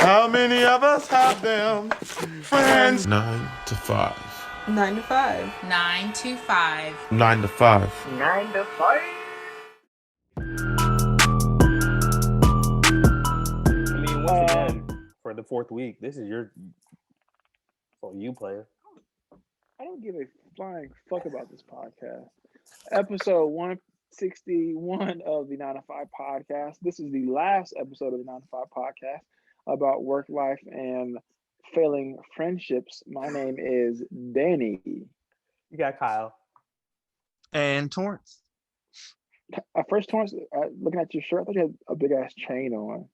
How many of us have them friends? 9 to 5. 9 to 5. 9 to 5. 9 to 5. 9 to 5. I mean, once again, for the fourth week, this is your for you, player. I don't give a flying fuck about this podcast. Episode 161 of the 9 to 5 podcast. This is the last episode of the 9 to 5 podcast about work life and failing friendships. My name is Danny. You got Kyle. And Torrance. First, Torrance, looking at your shirt, I thought you had a big ass chain on.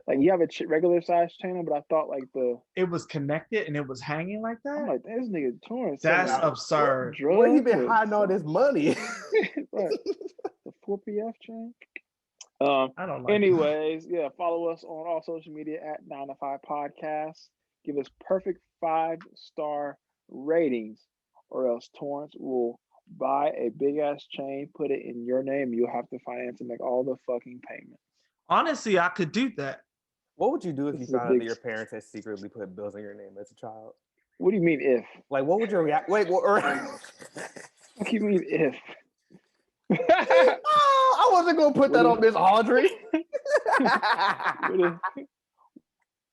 Like you have a regular size chain on, but I thought like it was connected and it was hanging like that. I'm like, this nigga Torrance. That's absurd. Where he been hiding all this money? The 4PF chain. I don't like anyways, yeah, follow us on all social media at 9 to 5 Podcast. Give us perfect 5-star ratings, or else Torrance will buy a big ass chain, put it in your name. You'll have to finance and make all the fucking payments. Honestly, I could do that. What would you do if you found out that your parents had secretly put bills in your name as a child? What do you mean if? Like, what would your react? Wait, what? What do you mean if? I wasn't gonna put that on Miss Audrey.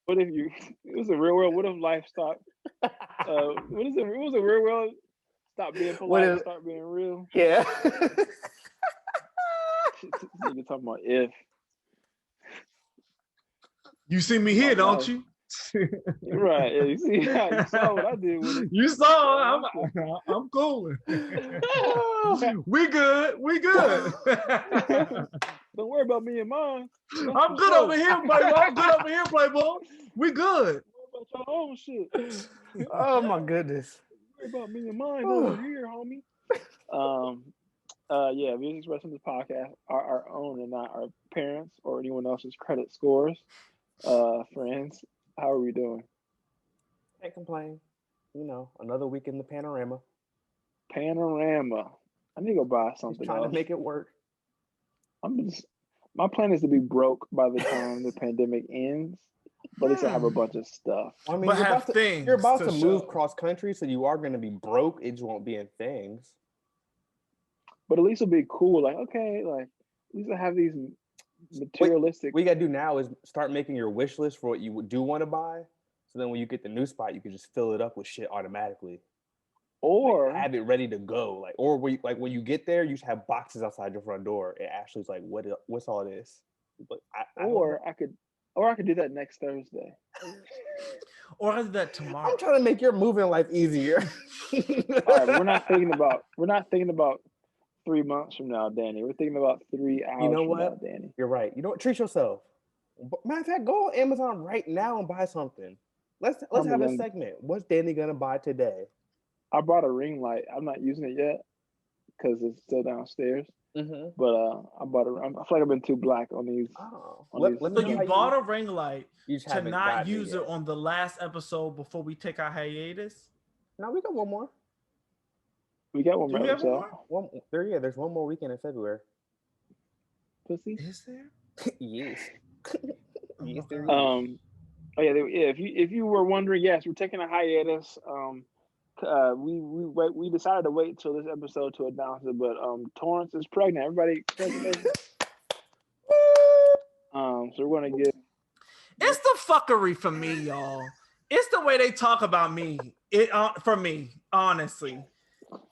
What if you? It was a real world. What if life stopped? What is it? It was a real world. Stop being polite. Start being real. Yeah. You're talking about if. You see me here, don't you? Right. Yeah, you saw what I did with it. You saw. I'm cool. We good. Don't worry about me and mine. I'm good over here, Playboy. We good. What about your own shit? Oh my goodness. Don't worry about me and mine over here, homie. Yeah, we express in this podcast our own and not our parents or anyone else's credit scores. Friends, how are we doing? Can't complain. You know, another week in the panorama. I need to go buy something Just trying else. to make it work. My plan is to be broke by the time the pandemic ends, but at least I have a bunch of stuff. I mean, But you're about to move show. cross country, so you are going to be broke. It just won't be in things. But at least it'll be cool. Like, okay, like at least I have these materialistic. What you got to do now is start making your wish list for what you do want to buy. So then when you get the new spot, you can just fill it up with shit automatically. Or have it ready to go. When you get there, you just have boxes outside your front door. And Ashley's like, what's all this? But I could do that next Thursday. Or I do that tomorrow. I'm trying to make your moving life easier. All right, we're not thinking about 3 months from now, Danny. We're thinking about 3 hours You know from what? now, Danny. You're right. You know what? Treat yourself. Matter of fact, go on Amazon right now and buy something. Let's have a segment. What's Danny gonna buy today? I bought a ring light. I'm not using it yet because it's still downstairs. Mm-hmm. But I bought I feel like I've been too black on these. Oh, So you bought a ring light to not use it on the last episode before we take our hiatus? No, we got one more. We got one more episode. There's one more weekend in February. Pussy? Is there? Yes. Yes, there is. Oh yeah, if you were wondering, yes, we're taking a hiatus. We decided to wait until this episode to announce it, but Torrance is pregnant. Everybody, congratulations. So we're gonna get. It's the fuckery for me, y'all. It's the way they talk about me. For me, honestly.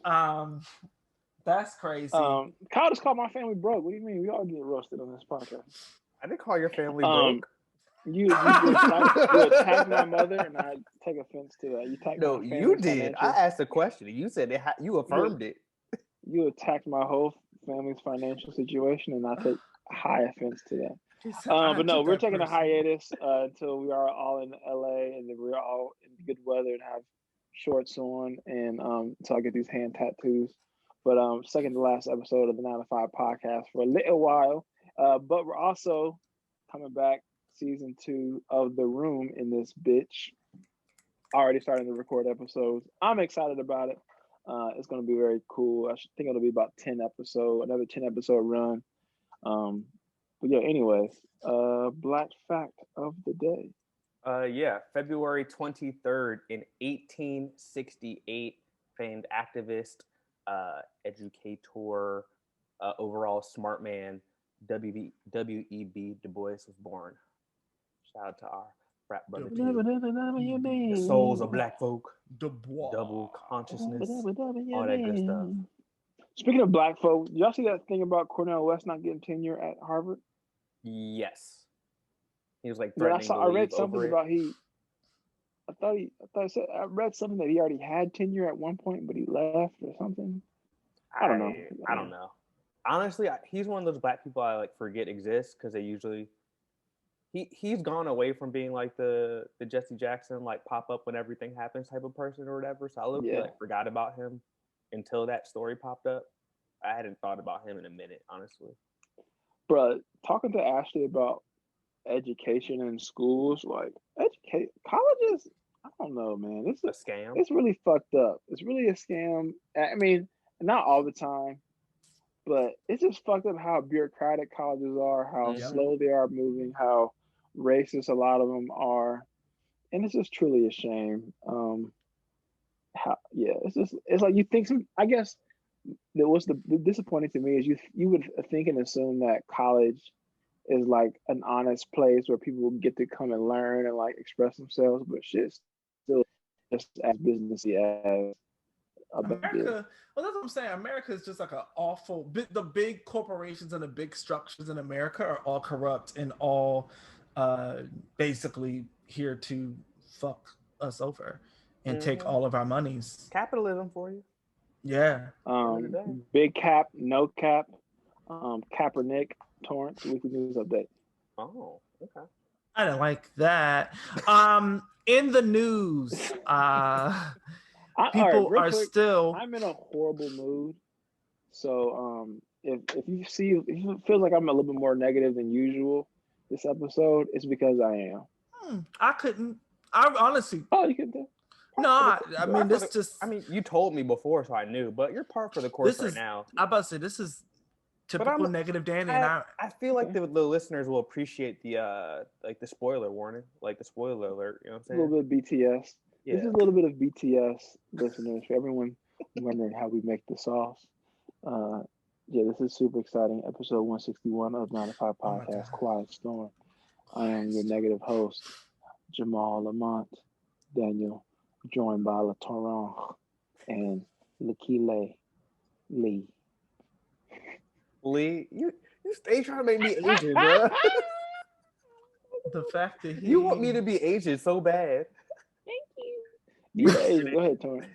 That's crazy. Kyle just called my family broke. What do you mean? We all get roasted on this podcast. I didn't call your family broke. You attacked my mother, and I take offense to that. No, you did. I asked a question. You said you affirmed it. You attacked my whole family's financial situation, and I take high offense to that. But no, we're taking a hiatus until we are all in LA and then we're all in good weather and have shorts on, and until I get these hand tattoos. But second to last episode of the 9 to 5 podcast for a little while. But we're also coming back. Season 2 of The Room in this bitch. Already starting to record episodes. I'm excited about it. It's going to be very cool. I think it'll be about another 10 episode run. But yeah, anyways, black fact of the day. Yeah, February 23rd in 1868, famed activist, educator, overall smart man, W.E.B. Du Bois was born. Shout out to our frat brother too. The souls of black folk, Du Bois. double consciousness, all that good stuff. Speaking of black folk, y'all see that thing about Cornel West not getting tenure at Harvard? Yes. He was like But threatening to I read leave something over it. about I read something that he already had tenure at one point, but he left or something. I don't know. I don't know. Honestly, he's one of those black people I like forget exists because they usually he's gone away from being like the Jesse Jackson like pop up when everything happens type of person or whatever. So I like forgot about him until that story popped up. I hadn't thought about him in a minute, honestly. Bro, talking to Ashley about education in schools, like colleges, I don't know, man. It's a scam. It's really fucked up. It's really a scam. I mean, not all the time, but it's just fucked up how bureaucratic colleges are, how slow they are moving, how racist a lot of them are, and it's just truly a shame. It's like you think I guess that was the disappointing to me is you would think and assume that college is like an honest place where people get to come and learn and like express themselves, but shit's still just as businessy as America. Well, that's what I'm saying. America is just like an awful. The big corporations and the big structures in America are all corrupt and all basically here to fuck us over and take all of our monies. Capitalism for you. Yeah. Big cap, no cap, Kaepernick, Torrance, weekly news update. Oh, okay. I don't like that. In the news, people are still. I'm in a horrible mood, so if you feel like I'm a little bit more negative than usual this episode, it's because I am. I honestly. Oh, you can do. No, I mean this just. I mean, you told me before, so I knew. But you're par for the course right now. I'm about to say this is typical negative Danny, and I feel like the listeners will appreciate the like the spoiler warning, like the spoiler alert. You know what I'm saying? A little bit of BTS. Yeah. This is a little bit of BTS, listeners. For everyone wondering how we make the sauce. This is super exciting. Episode 161 of 9 to 5 Podcast, Quiet Storm. I am your negative host, Jamal Lamont Daniel, joined by La Torrance and Lakile Lee. Lee, you stay trying to make me Asian, bro. The fact that you want me to be Asian so bad. Thank you. Go ahead, Tony.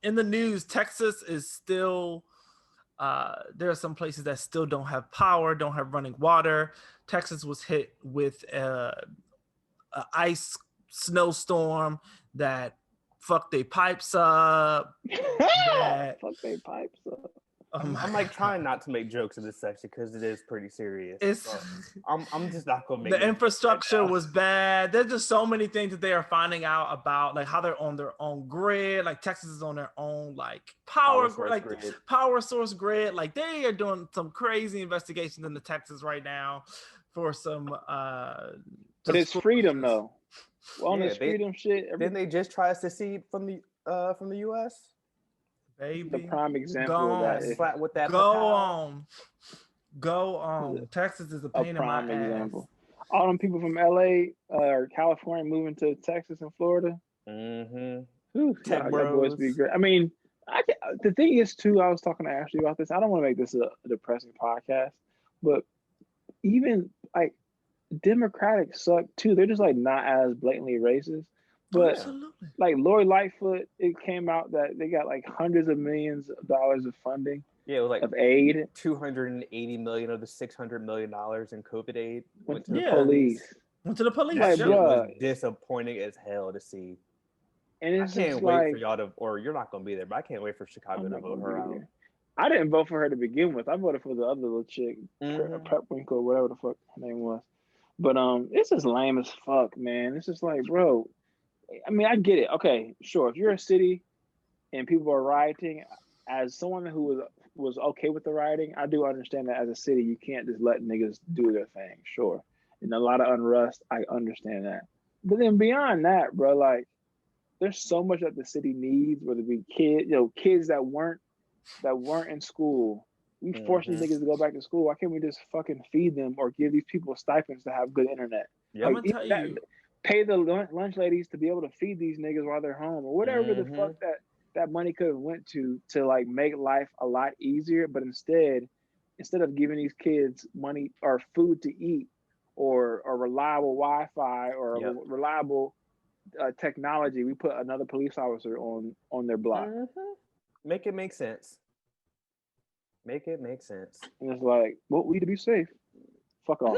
In the news, Texas is still. There are some places that still don't have power, don't have running water. Texas was hit with a ice snowstorm that fucked their pipes up. Fuck their pipes up. I'm like trying not to make jokes in this section because it is pretty serious. I'm just not gonna make the infrastructure was bad. There's just so many things that they are finding out about, like how they're on their own grid. Like Texas is on their own like power source grid. Like they are doing some crazy investigations in the Texas right now for some. But it's freedom though. Well, on this freedom shit. Didn't they just try to secede from the U.S.? Baby, the prime example of that. Go on. Texas is a pain in my example. Ass. All them people from LA or California moving to Texas and Florida. Tech bros be great. I mean, the thing is too. I was talking to Ashley about this. I don't want to make this a depressing podcast, but even like Democrats suck too. They're just like not as blatantly racist. But absolutely. Like Lori Lightfoot, it came out that they got like hundreds of millions of dollars of funding. Yeah, it was like of aid. 280 million of the $600 million in COVID aid went to the police. Went to the police. That shit was disappointing as hell to see. And I can't wait for y'all to, or you're not going to be there, but I can't wait for Chicago to vote her out. I didn't vote for her to begin with. I voted for the other little chick, Prep Winkle, or whatever the fuck her name was. But it's just lame as fuck, man. It's just like, bro. I mean, I get it. Okay, sure. If you're a city and people are rioting, as someone who was okay with the rioting, I do understand that as a city, you can't just let niggas do their thing. Sure. and a lot of unrest. I understand that. But then beyond that, bro, like there's so much that the city needs, whether it be kids that weren't in school. We force these niggas to go back to school. Why can't we just fucking feed them or give these people stipends to have good internet? Yep. I'm gonna tell you, pay the lunch ladies to be able to feed these niggas while they're home or whatever the fuck that money could have went to like make life a lot easier. But instead of giving these kids money or food to eat or reliable Wi-Fi or reliable technology, we put another police officer on their block. Make it make sense. Make it make sense. And it's like, well, we need to be safe. Fuck off.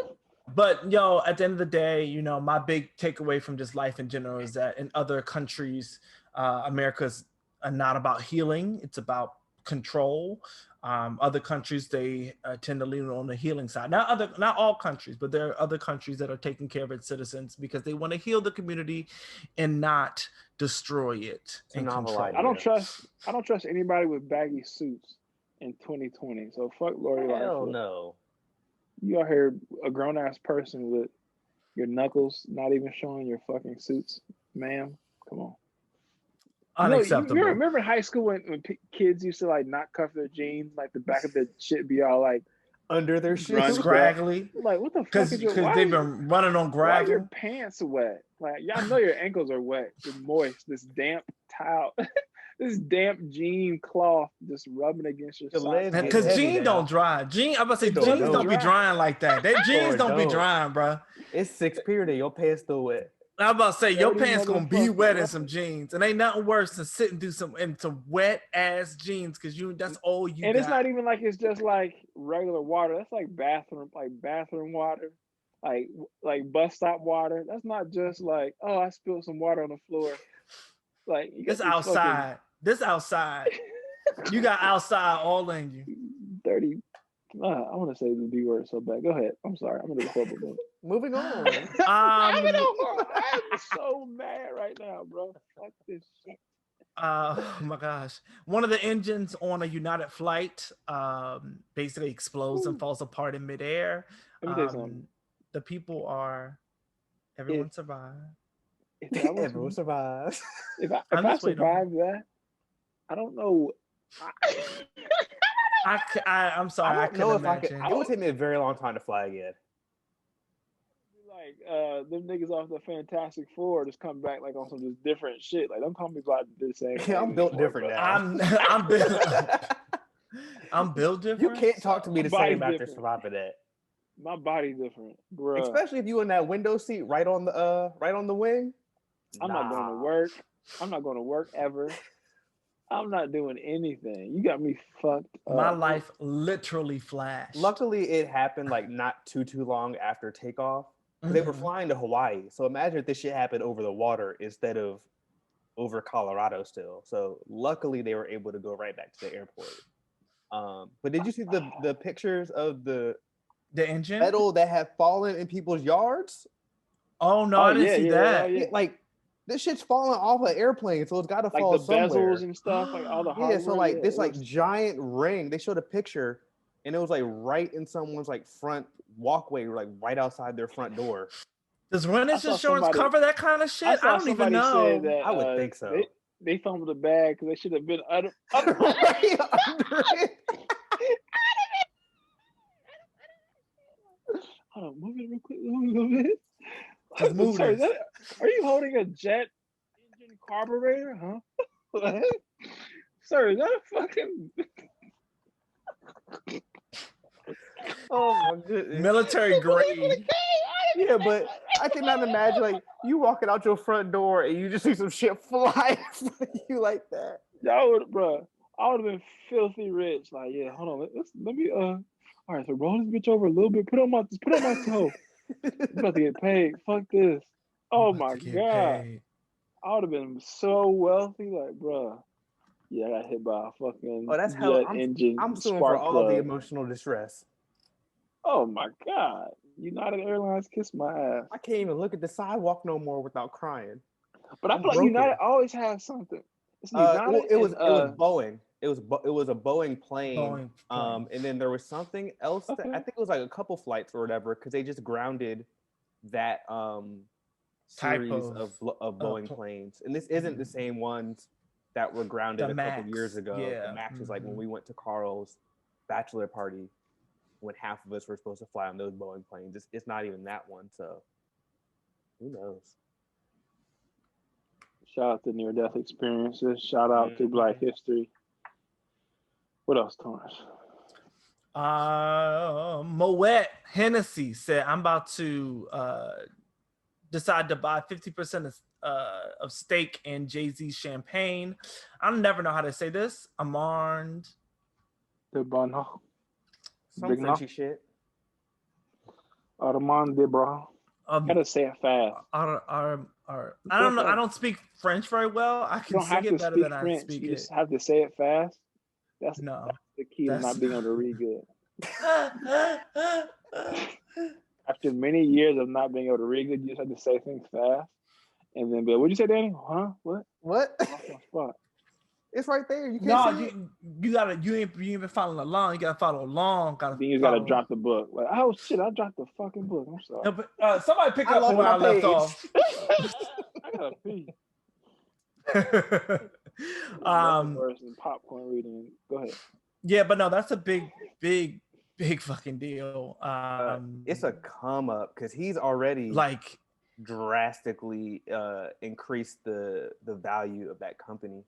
But yo, at the end of the day, you know, my big takeaway from just life in general is that in other countries, America's not about healing; it's about control. Other countries, they tend to lean on the healing side. Not all countries, but there are other countries that are taking care of its citizens because they want to heal the community and not destroy it and control it. I don't trust anybody with baggy suits in 2020. So fuck Lori Lightfoot. Hell no. You out here a grown ass person with your knuckles not even showing your fucking suits, ma'am. Come on. Unacceptable. You remember in high school when kids used to like not cuff their jeans, like the back of the shit be all like under their shoes, scraggly. Like what the fuck is your? Because they've been running on gravel. Why are your pants wet? Like y'all know your ankles are wet. It's moist. This damp towel. This damp jean cloth just rubbing against your socks. Because jeans don't dry. I'm about to say jeans don't be drying like that. Their jeans don't be drying, bro. It's 6 period and your pants still wet. I'm about to say your pants gonna be wet in some jeans, and ain't nothing worse than sitting through some wet ass jeans because that's all you. And it's not even like it's just like regular water. That's like bathroom water, like bus stop water. That's not just like, oh, I spilled some water on the floor. Like this outside. This outside. You got outside all in you. Dirty. I want to say the B word so bad. Go ahead. I'm sorry. I'm gonna horrible though. Moving on. I'm so mad right now, bro. Fuck this shit. Oh my gosh. One of the engines on a United flight basically explodes and falls apart in midair. Let me tell you something. The people everyone survived. Everyone survives. If I survive that, I don't know. I'm sorry. I couldn't imagine. It would take me a very long time to fly again. Like them niggas off the Fantastic Four just come back like on some just different shit. Like don't call me about this same. Yeah, I'm built different now. I'm built different. You can't talk to me the same after surviving that. My body different, bro. Especially if you in that window seat right on the wing. I'm not going to work. I'm not going to work ever. I'm not doing anything. You got me fucked up. My life literally flashed. Luckily, it happened like not too long after takeoff. They were flying to Hawaii. So imagine if this shit happened over the water instead of over Colorado still. So luckily, they were able to go right back to the airport. But did you see the pictures of the engine metal that had fallen in people's yards? Oh no, I didn't see that. Yeah. Like this shit's falling off an airplane, so it's got to fall somewhere. Like the bezels and stuff, like all the hardware. Yeah, so like this like giant ring. They showed a picture, and it was like right in someone's like front walkway, like right outside their front door. Does renter's insurance cover that kind of shit? I don't even know. I would think so. They fumbled the bag because they should have been under it. Hold on, move it real quick. Just move it. Are you holding a jet engine carburetor, huh? Sir, is that a fucking... Oh my goodness. Military grade. Yeah, but I cannot imagine like you walking out your front door and you just see some shit fly in front of you like that. I would have been filthy rich. Like, yeah, hold on. Let me all right, so roll this bitch over a little bit. Put on my toe. I'm about to get paid. Fuck this. Oh my god. I would have been so wealthy, like, bro. Yeah, I got hit by a fucking that's hell. Engine. I'm suing for all the emotional distress. Oh my god. United Airlines kiss my ass. I can't even look at the sidewalk no more without crying. But I feel like United always has something. It was Boeing. It was a Boeing plane. And then there was something else. I think it was like a couple flights or whatever because they just grounded that Type series of, of Boeing planes, and this isn't the same ones that were grounded The a couple Max, years ago. yeah. The Max is like when we went to Carl's bachelor party, when half of us were supposed to fly on those Boeing planes. It's not even that one, so who knows? Shout out to near-death experiences. Shout out to Black History. What else, Torrance? Moet Hennessy said, I'm about to decide to buy 50% of stake in Jay-Z's champagne. I never know how to say this. Amand. De Bono. Some Frenchy shit. Armand de Bra. Gotta say it fast. I don't know. I don't speak French very well. I can sing it better than I speak it. You just have to say it fast. That's no. That's the key to not being able to read good. After many years of not being able to read good, you just have to say things fast, and then be like, "What'd you say, Danny? Huh? What? What? What? It's right there. You can't see it. You gotta. You ain't been following along. You gotta follow along. Then you gotta drop the book. Like, oh shit, I dropped the fucking book. I'm sorry. No, but, somebody pick up where I left off. I gotta pee. And popcorn reading. Go ahead. Yeah, but no, that's a big fucking deal. It's a come up because he's already like drastically increased the value of that company.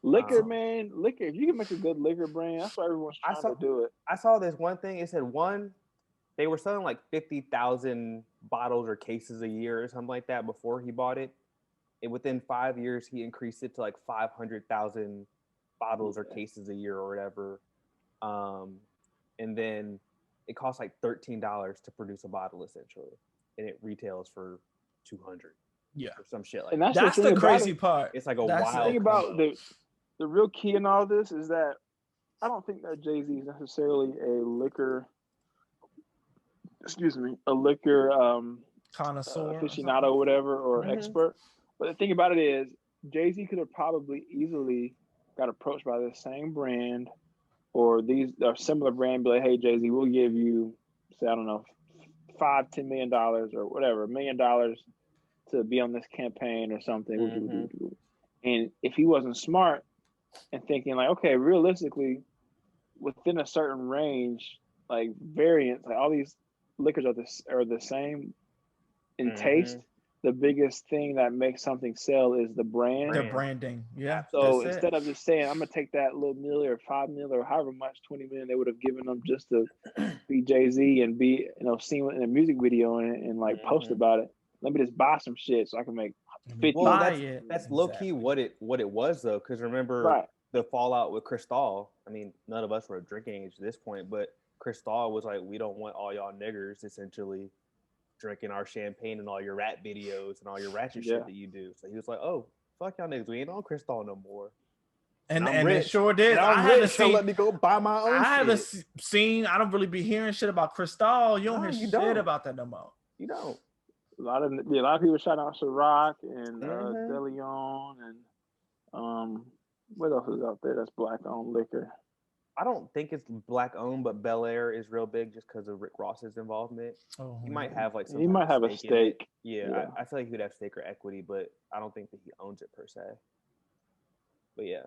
Liquor, man, liquor. If you can make a good liquor brand, that's why everyone's trying to do it. I saw this one thing. It said they were selling like 50,000 bottles or cases a year or something like that before he bought it. And within 5 years, he increased it to like 500,000 bottles or cases a year or whatever. And then it costs like $13 to produce a bottle essentially, and it retails for $200. Yeah, or some shit like and that. That's the crazy part. It's like wild. The thing about the real key in all this is that I don't think that Jay-Z is necessarily a liquor connoisseur, aficionado, or whatever, or expert. But the thing about it is, Jay-Z could have probably easily got approached by the same brand or similar brand, be like, hey, Jay-Z, we'll give you, say, I don't know, $5-10 million or whatever, $1 million to be on this campaign or something. And if he wasn't smart and thinking like, okay, realistically, within a certain range, like variants, like all these liquors are the same in taste. The biggest thing that makes something sell is the brand. The branding, yeah. So instead of just saying, I'm gonna take that little million or 5 million or however much 20 million they would have given them just to be Jay-Z and be, seen in a music video and like post about it. Let me just buy some shit so I can make 50. Well, that's low key what it was though, because remember the fallout with Cristal. I mean, none of us were of drinking age at this point, but Cristal was like, we don't want all y'all niggers essentially drinking our champagne and all your rat videos and all your ratchet shit that you do. So he was like, oh, fuck y'all niggas, we ain't on Cristal no more. And they sure did. I haven't seen. Let me go buy my own. I haven't seen. I don't really be hearing shit about Cristal. You don't hear shit about that no more. You don't. A lot of people shout out Ciroc and De Leon and what else is out there that's black owned liquor? I don't think it's black owned, but Bel Air is real big just because of Rick Ross's involvement. He might have like some. He might have a stake. Yeah. I feel like he would have stake or equity, but I don't think that he owns it per se. But yeah.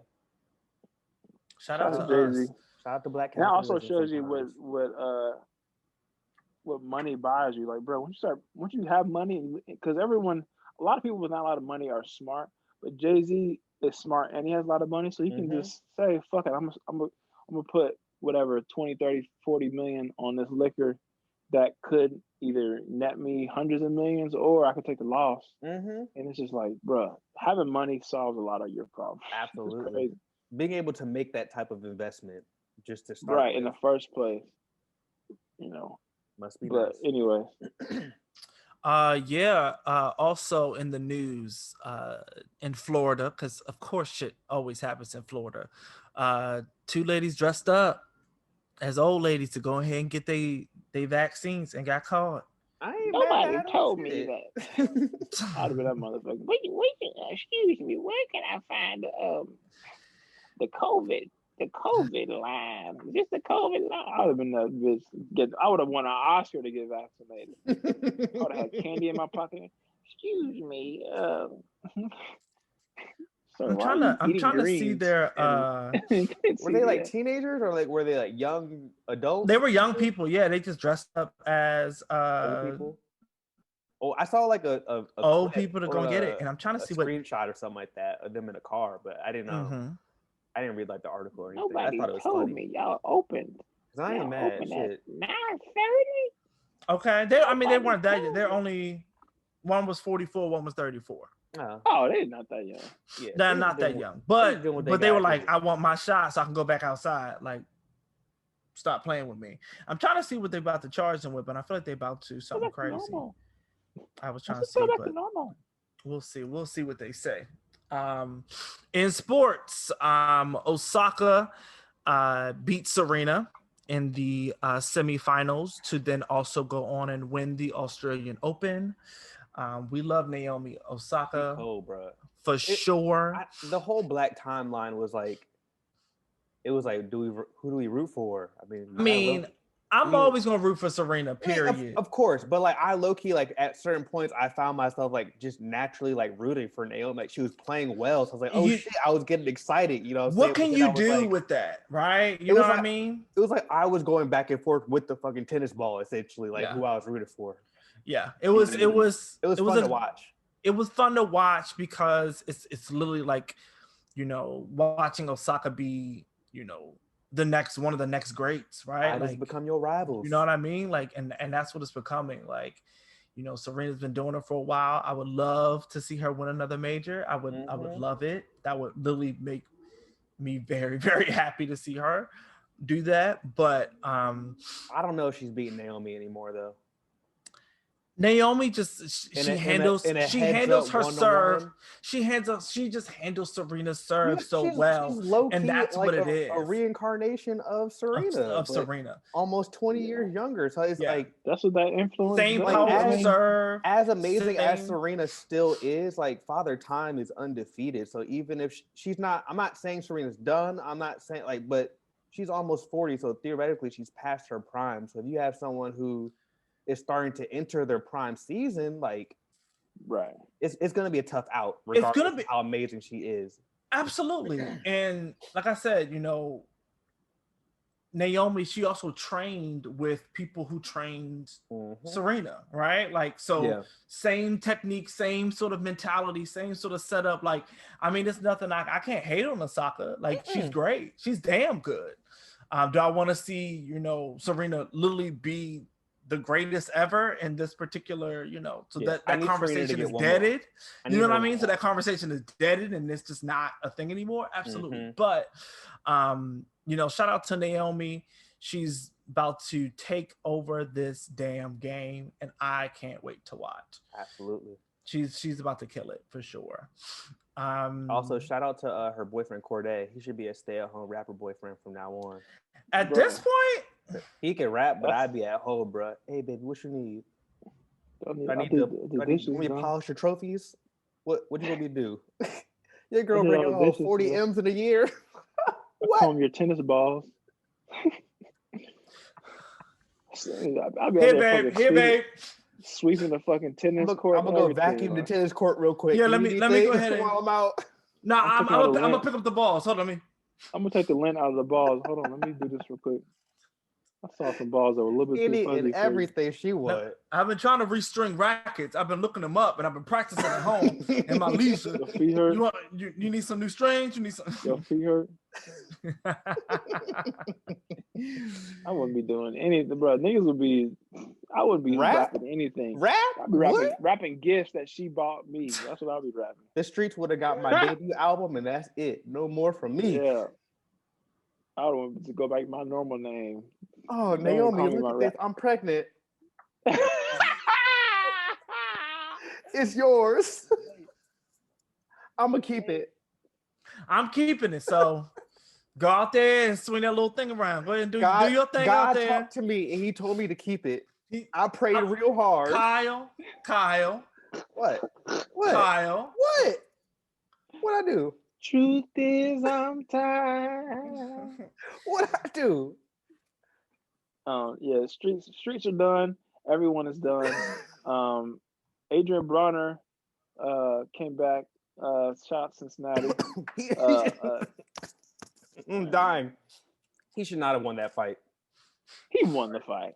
Shout out to Jay-Z. Shout out to Black. And that also shows you what money buys you. Like, bro, once you have money, because a lot of people with not a lot of money are smart, but Jay-Z is smart and he has a lot of money, so he can just say, fuck it, I'm gonna put whatever 20, 30, 40 million on this liquor that could either net me hundreds of millions or I could take the loss. And it's just like, bro, having money solves a lot of your problems. Absolutely. Being able to make that type of investment just to start in the first place, must be. But nice. Anyway, also in the news, in Florida, because of course shit always happens in Florida. 2 ladies dressed up as old ladies to go ahead and get they vaccines and got caught. Nobody told me that. I'd have been that motherfucker. Excuse me, where can I find the COVID the COVID line. Just the COVID line. I would have been that bitch. I would have won an Oscar to get vaccinated. I would have had candy in my pocket. Excuse me. Sir, I'm trying to see their. Were they like teenagers or like were they like young adults? They were young people. Yeah, they just dressed up as old people. Oh, I saw like a old people to go get it, and I'm trying to see what screenshot or something like that of them in a car, but I didn't know. Mm-hmm. I didn't read like the article or anything. Nobody I thought it was told funny. me y'all opened. I ain't mad. Shit. 9:30. Okay, they weren't that. They're only one was 44, one was 34. Oh, they're not that young. Yeah, they're not that young, but they were like, I want my shot so I can go back outside. Like, stop playing with me. I'm trying to see what they're about to charge them with, but I feel like they're about to something crazy. Normal. I was trying to see, but we'll see. We'll see what they say. In sports, Osaka beat Serena in the semifinals to then also go on and win the Australian Open. We love Naomi Osaka for sure. The whole Black timeline was like, it was like, who do we root for? I mean, I'm always gonna root for Serena. Period. Of course, but like I low key like at certain points I found myself like just naturally like rooting for Naomi. Like she was playing well, so I was like, oh shit, I was getting excited. You know what can you do with that, right? You know what I mean? It was like I was going back and forth with the fucking tennis ball, essentially, like who I was rooting for. Yeah, it was fun to watch. It was fun to watch because it's literally like, you know, watching Osaka be, you know, one of the next greats, right? Like become your rivals. You know what I mean? Like, and that's what it's becoming. Like, you know, Serena's been doing it for a while. I would love to see her win another major. I would love it. That would literally make me very, very happy to see her do that. But I don't know if she's beating Naomi anymore though. Naomi just she handles her serve. She just handles Serena's serve so well, she's and that's like what it is. A reincarnation of Serena, of Serena, almost 20 years younger. So it's like that's what that influence. Same power serve. As amazing as Serena still is, like Father Time is undefeated. So even if she's not, I'm not saying Serena's done. I'm not saying like, but she's almost 40, so theoretically she's past her prime. So if you have someone who is starting to enter their prime season, like, right, it's going to be a tough out, regardless of how amazing she is. Absolutely. And like I said, you know, Naomi, she also trained with people who trained Serena, right? Like, so same technique, same sort of mentality, same sort of setup. Like, I mean, it's nothing I can't hate on Osaka. Like, she's great. She's damn good. Do I want to see, you know, Serena literally be the greatest ever in this particular, you know, so that conversation is deaded. You know what I mean? So that conversation is deaded and it's just not a thing anymore. Absolutely. But, you know, shout out to Naomi. She's about to take over this damn game and I can't wait to watch. Absolutely. She's about to kill it for sure. Also, shout out to her boyfriend Corday. He should be a stay-at-home rapper boyfriend from now on. At this point, he can rap, but I'd be at home, bro. Hey, baby, what you need? I need to polish your trophies. What you want me to do? Your girl bringing home 40 M's in a year. What? Comb your tennis balls. Hey, babe. Sweeping the fucking tennis court. I'm gonna go vacuum the tennis court real quick. Yeah, let me go ahead while I'm out. No, I'm gonna pick up the balls. Hold on, I'm gonna take the lint out of the balls. Hold on, let me do this real quick. I saw some balls that were a little bit too fuzzy. And everything she would. I've been trying to restring rackets. I've been looking them up, and I've been practicing at home in my leisure. Your feet hurt? You need some new strings? You need some. Your feet hurt? I wouldn't be doing anything, bro. Niggas would be. I wouldn't be rapping anything. I'd be rapping gifts that she bought me. That's what I'd be rapping. The Streets would have got my debut album, and that's it. No more from me. Yeah. I would want to go back to my normal name. Oh, Naomi, look at this. I'm pregnant. It's yours. I'm going to keep it. I'm keeping it. So go out there and swing that little thing around. Go ahead and do your thing out there. God talked to me and he told me to keep it. I prayed real hard. Kyle. What? Kyle. What? What'd I do? Truth is, I'm tired. What I do? Yeah, streets are done. Everyone is done. Adrian Bronner came back, shot Cincinnati. I'm dying. He should not have won that fight. He won the fight.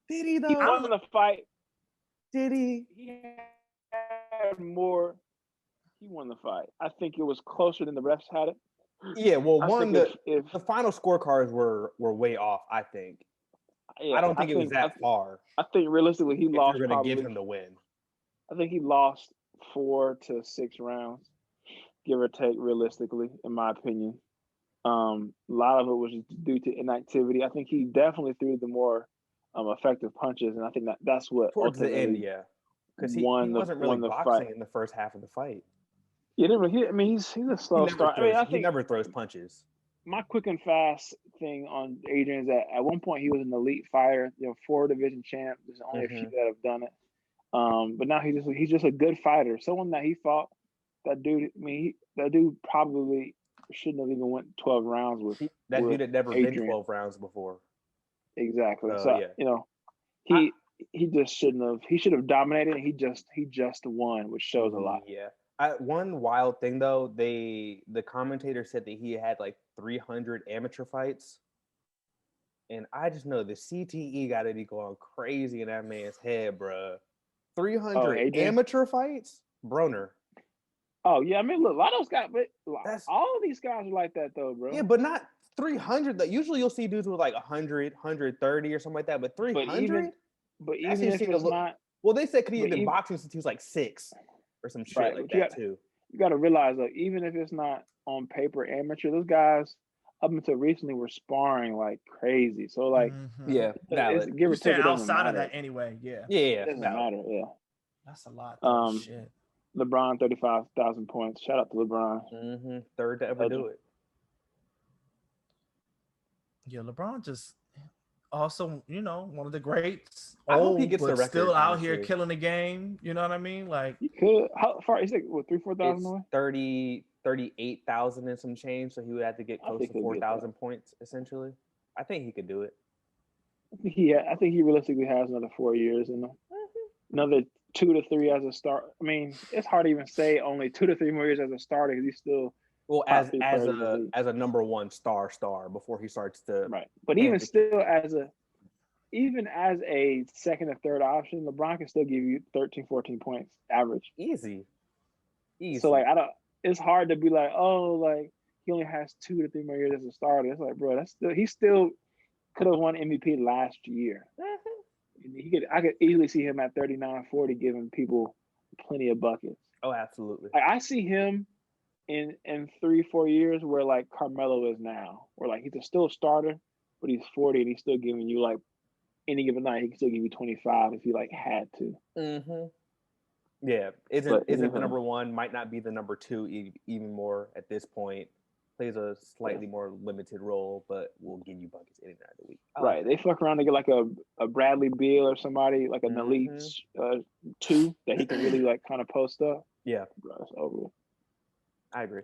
Did he though? He won the fight. Did he? He had more. He won the fight. I think it was closer than the refs had it. Yeah, well, If the final scorecards were way off, I think. yeah, I don't think it was that far. I think realistically he lost. You're going to give probably him the win. I think he lost 4 to 6 rounds, give or take, realistically, in my opinion. A lot of it was due to inactivity. I think he definitely threw the more effective punches, and I think that's what Towards the end, ultimately yeah, because he won wasn't really the boxing fight. in the first half of the fight. He's a slow start. He never throws punches. My quick and fast thing on Adrian is that at one point he was an elite fighter, 4 division champ. There's only a few that have done it. But now he's just a good fighter. Someone that he fought, that dude. That dude probably shouldn't have even went 12 rounds with. That with dude had never Adrian. been 12 rounds before. Exactly. So yeah. He just shouldn't have. He should have dominated. And he just won, which shows a lot. Yeah. One wild thing though, the commentator said that he had like 300 amateur fights, and I just know the CTE got to be going crazy in that man's head, bro. 300 amateur fights, Broner. Oh yeah, I mean, look, a lot of those guys, but all of these guys are like that though, bro. Yeah, but not 300. Usually you'll see dudes with like 100, 130 or something like that, but 300. But even if it's not, well, they said he had been boxing since he was like 6 or some shit like that too. You got to realize though, even if it's not on paper amateur, those guys up until recently were sparring like crazy. So like, yeah, valid. Give or take, outside of that anyway. Yeah, it doesn't matter. Yeah, that's a lot. Shit. LeBron 35,000 points. Shout out to LeBron. Third to ever do it. Yeah, LeBron just also, one of the greats. I hope he gets the record. Still out here killing the game. You know what I mean? Like he could. How far is it? What, 3,000-4,000 away? 38,000 and some change. So he would have to get close to 4,000 points essentially. I think he could do it. I think he realistically has another 4 years in him. Another 2 to 3 as a start. I mean, it's hard to even say only 2 to 3 more years as a starter because he's still as a number one star before he starts to right. But even still as a second or third option, LeBron can still give you 13, 14 points average. Easy. So like it's hard to be like, oh, like he only has 2 to 3 more years as a starter. It's like, bro, he still could have won MVP last year. I could easily see him at 39, 40 giving people plenty of buckets. Oh, absolutely. I see him in 3-4 years where like Carmelo is now, where like he's still a starter, but he's 40 and he's still giving you like any given night he can still give you 25 if he like had to. Yeah, isn't the number one, might not be the number 2 even more at this point. Plays a slightly more limited role, but will give you buckets any night of the week. Right. They fuck around to get like a Bradley Beal or somebody, like an elite 2 that he can really like kind of post up. Yeah. Bro, it's over. I agree.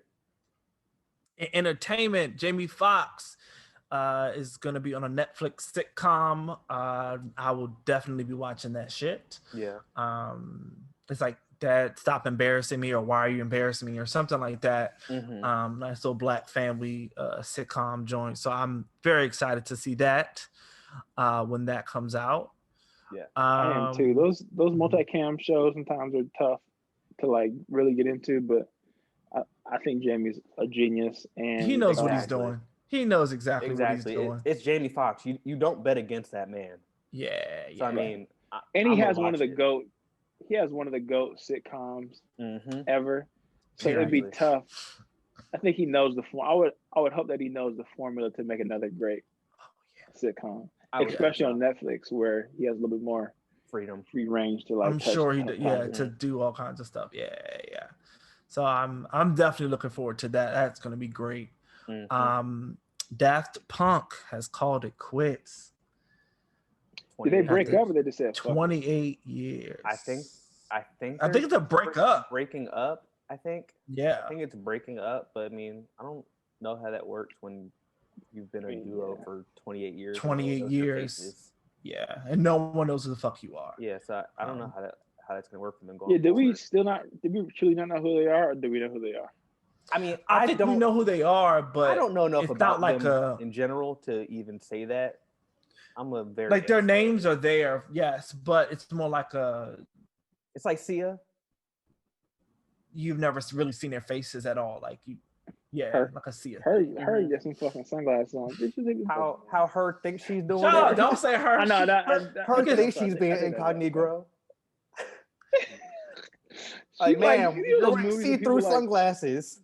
Entertainment, Jamie Foxx is going to be on a Netflix sitcom. I will definitely be watching that shit. Yeah. It's like, Dad, stop embarrassing me, or why are you embarrassing me, or something like that. Nice little black family sitcom joint. So I'm very excited to see that when that comes out. Yeah, I am too. Those multicam shows sometimes are tough to like really get into, but I think Jamie's a genius, and he knows what he's doing. He knows exactly what he's doing. It's Jamie Foxx. You don't bet against that man. Yeah. So I mean, and he has one of the GOAT. He has one of the GOAT sitcoms ever. So it'd be tough. I think he knows the form. I would hope that he knows the formula to make another great sitcom, especially on Netflix, where he has a little bit more free range to like. I'm sure to do all kinds of stuff. Yeah. So I'm definitely looking forward to that. That's going to be great. Daft Punk has called it quits. Did they break up, or they just said 28 years? I think it's a break up. Breaking up. I think Yeah. it's breaking up, but I mean, I don't know how that works when you've been a duo for 28 years. 28 years. Yeah, and no one knows who the fuck you are. Yeah, so I don't know how that's gonna work for them going. Yeah, did we truly not know who they are, or do we know who they are? I mean, I think we know who they are, but I don't know enough about like them in general to even say that. I'm a very like their names are there, yes, but it's more like it's like Sia. You've never really seen their faces at all, like you. Yeah, like a Sia. Her got some fucking sunglasses on. Did you think how her thinks she's doing Shut it? up, don't say her. I know that. Her thinks she's being incognito. Like, ma'am, you're see-through sunglasses.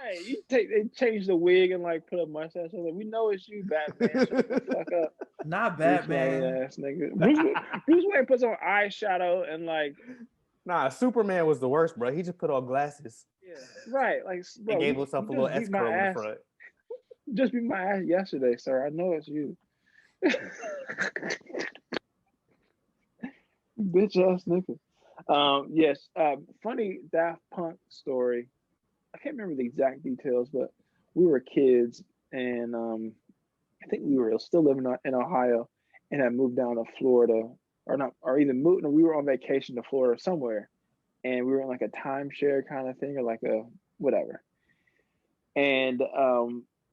Right, they change the wig and like put a mustache on it. We know it's you, Batman. Shut the fuck up. Not Batman. Ass nigga. Bruce Wayne puts on eyeshadow and like. Nah, Superman was the worst, bro. He just put on glasses. Yeah. Right, like. Bro, and gave himself a little S curl in the front. Just beat my ass yesterday, sir. I know it's you. Bitch ass nigga. Yes. Funny Daft Punk story. I can't remember the exact details, but we were kids, and I think we were still living in Ohio, and had moved down to Florida, or either moved. No, we were on vacation to Florida somewhere, and we were in like a timeshare kind of thing, or like a whatever. And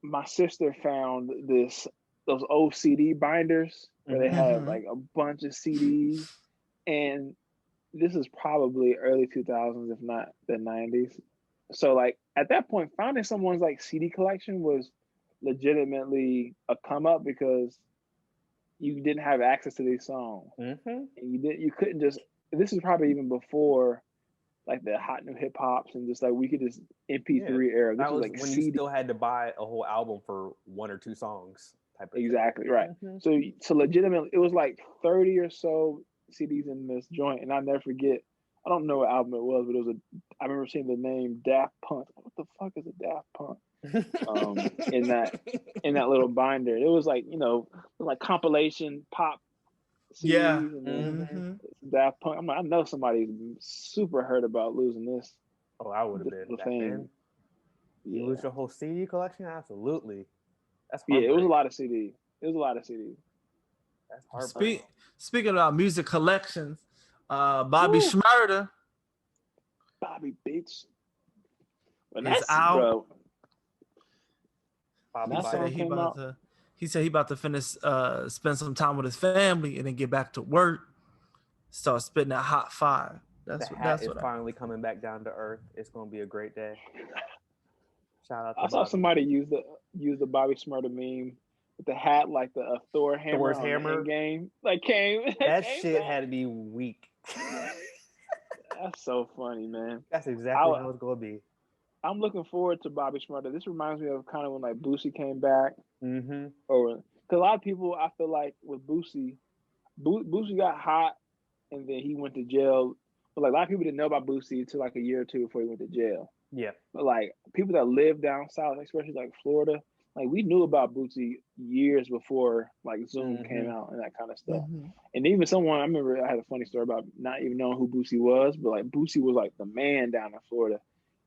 my sister found those old CD binders where they had like a bunch of CDs, and this is probably early 2000s, if not the 90s. So like at that point, finding someone's like CD collection was legitimately a come up because you didn't have access to these songs, and you couldn't just. This is probably even before like the hot new hip hops and just like we could just MP3 era. This was like when CD. you still had to buy a whole album for one or two songs. Type of exactly thing. Right. So legitimately, it was like 30 or so CDs in this joint, and I'll never forget. I don't know what album it was, but it was I remember seeing the name Daft Punk. What the fuck is a Daft Punk? In that little binder, it was like like compilation pop. CDs, Yeah. And Daft Punk. I'm like, I know somebody super hurt about losing this. Oh, I would have been back then. You lose your whole CD collection? Absolutely. That's it was a lot of CDs. That's heartbreaking. Speaking about music collections. Bobby Shmurda. Bobby bitch. When that's out. Bro, he said he about to finish spend some time with his family and then get back to work. Start spitting that hot fire. That's what finally coming back down to earth. It's gonna be a great day. Shout out to I saw somebody use the Bobby Shmurda meme with the hat like the Thor's hammer game. Like came. That shit had to be weak. That's so funny, man. That's exactly how it's gonna be. I'm looking forward to Bobby Shmurda. This reminds me of kind of when like Boosie came back. Or because a lot of people, I feel like with Boosie got hot and then he went to jail. But like a lot of people didn't know about Boosie until like a year or two before he went to jail. Yeah. But like people that live down south, especially like Florida, like we knew about Boosie years before like Zoom came out and that kind of stuff. And even I remember I had a funny story about not even knowing who Boosie was, but like Boosie was like the man down in Florida.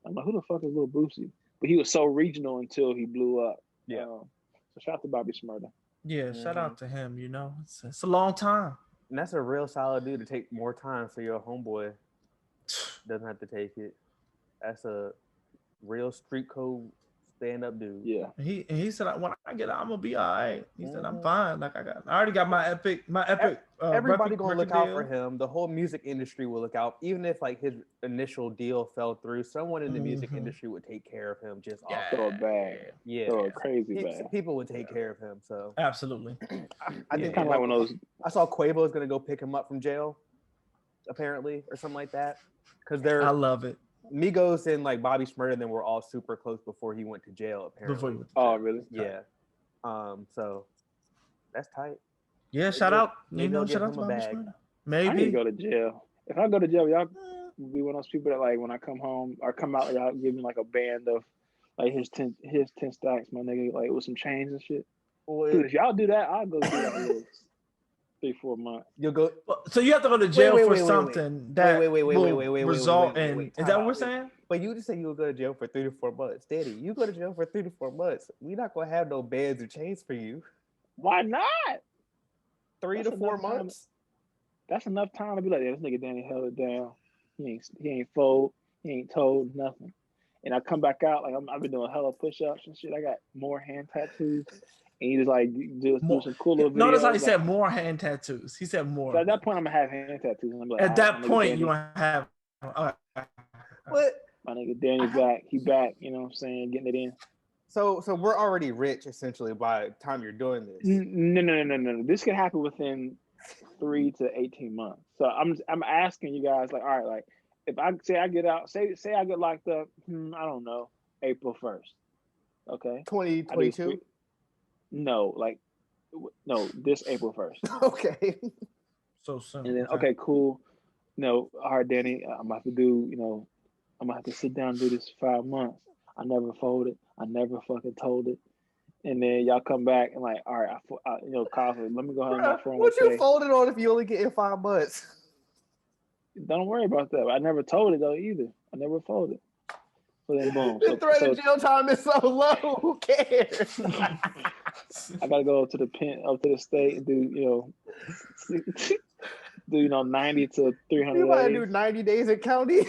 I'm like, who the fuck is Lil Boosie? But he was so regional until he blew up. Yeah. So shout out to Bobby Shmurda. Yeah, shout out to him. It's a long time. And that's a real solid dude to take more time so your homeboy doesn't have to take it. That's a real street code stand-up dude. Yeah. He said when I get out, I'm gonna be all right. He said I'm fine. Like I already got my epic. Everybody gonna look out for him. The whole music industry will look out. Even if like his initial deal fell through, someone in the music industry would take care of him. Just throw a bag. Yeah, throw a crazy bag. People would take care of him. So absolutely. I think kind of like one of those. I saw Quavo's gonna go pick him up from jail, apparently, or something like that. Because I love it. Migos and like Bobby Shmurda and then were all super close before he went to jail. Apparently. Oh, really? Yeah. So that's tight. Yeah. Shout out. Shout out to Bobby Shmurda. Maybe I need to go to jail. If I go to jail, y'all be one of those people that like when I come home or come out, y'all give me like a band of like his 10 stacks, my nigga, like with some chains and shit. Well, if y'all do that, I'll go do that. 3-4 months. You'll go. So you have to go to jail Wait, for wait, wait, something that will result in. Is Time that what out. we're saying? But you just said you will go to jail for 3 to 4 months. Daddy, you go to jail for 3 to 4 months. We're not going to have no bands or chains for you. Why not? 3 That's to 4 enough time. months? That's enough time to be like, yeah, this nigga Danny held it down. He ain't fold. He ain't told nothing. And I come back out like I've been doing hella push-ups and shit. I got more hand tattoos. And he just like do some cool little videos. Notice how he like, said more hand tattoos. He said more. So at that point, I'm gonna have hand tattoos. And I'm like, at that right, point, you want to have. What? My nigga Danny's back. He back. You know what I'm saying? Getting it in. So we're already rich essentially by the time you're doing this. No. This could happen within 3 to 18 months. So I'm asking you guys like, all right, like if I say I get out, say I get locked up, I don't know, April 1st. Okay. 2022? No, this April 1st. Okay. So soon. And then okay, cool. All right, Danny, I'm about to do, I'm gonna have to sit down and do this for 5 months. I never folded. I never fucking told it. And then y'all come back and like, all right, Kyle said, let me go ahead and my phone. What you folded on if you only get in 5 months? Don't worry about that. I never told it though either. I never folded. So then boom. The threat of jail time is so low. Who cares? I gotta go up to the state and do 90 to 300 You might days. do 90 days in county.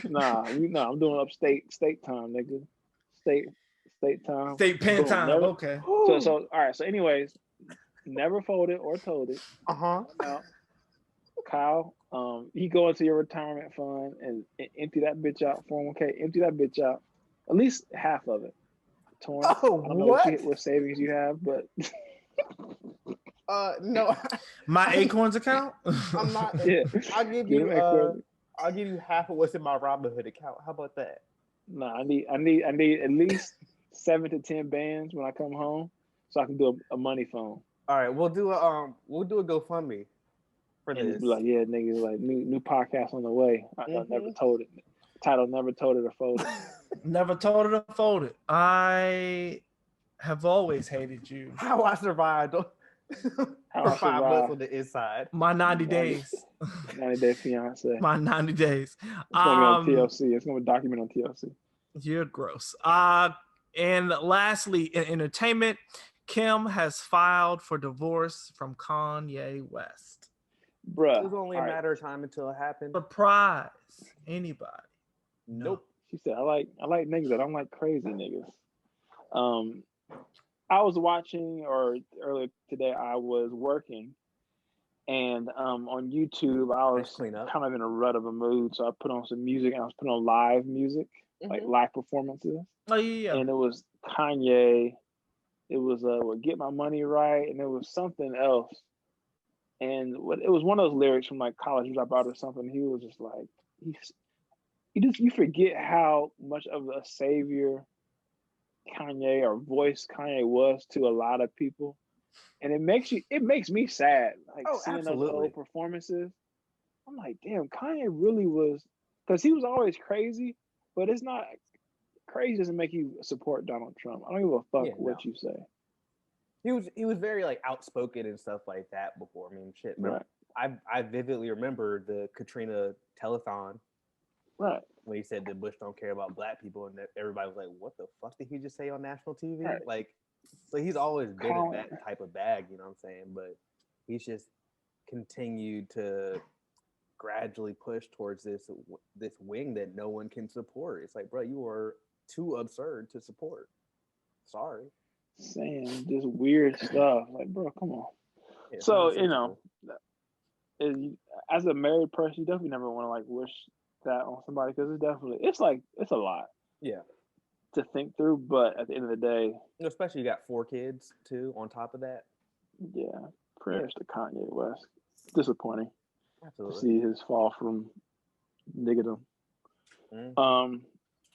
Nah, I'm doing state time, nigga. State time. State pen time. Okay. So all right. So anyways, never folded or told it. Now, Kyle, you go into your retirement fund and empty that bitch out. 401k, empty that bitch out. At least half of it. Torrance. Oh, I don't know what savings you have, but no. My Acorns account. I'm not. Yeah. I'll give you half of what's in my Robinhood account. How about that? No, I need at least 7 to 10 bands when I come home, so I can do a money phone. All right, we'll do a GoFundMe for and this. Be like, yeah, niggas, like new podcast on the way. I never told it. Title never told it or folded. Never told it or folded. I have always hated you. How I survived for 5 months on the inside. My 90 days. 90-day fiance. My 90 days. It's gonna be on TLC. It's gonna be documented on TLC. You're gross. And lastly, in entertainment, Kim has filed for divorce from Kanye West. Bruh. It was only a matter of time until it happened. Surprise. Anybody? Nope. She said, I like niggas. I don't like crazy niggas. I was watching, or earlier today, I was working, and on YouTube, I was kind of in a rut of a mood, so I put on some music, and I was putting on live music, like live performances. Oh, yeah. And it was Kanye. It was Get My Money Right, and it was something else. And it was one of those lyrics from like College Dropout or something. He was just like, you forget how much of a savior Kanye or voice Kanye was to a lot of people, and it makes me sad. Like seeing those old performances, I'm like, damn, Kanye really was, because he was always crazy, but it's not crazy doesn't make you support Donald Trump. I don't give a fuck what you say. He was very like outspoken and stuff like that before. I mean, shit. Right. I vividly remember the Katrina telethon. Right. When he said that Bush don't care about black people, and everybody was like, "What the fuck did he just say on national TV?" Right. Like, so he's always been in that type of bag, you know what I'm saying? But he's just continued to gradually push towards this wing that no one can support. It's like, bro, you are too absurd to support. Sorry. Saying just weird stuff. Like, bro, come on. Yeah, so, as a married person, you definitely never want to like wish that on somebody, because it's a lot. Yeah. To think through, but at the end of the day, especially you got 4 kids too on top of that. Yeah. Prayers to Kanye West. Disappointing. Absolutely. To see his fall from niggerdom.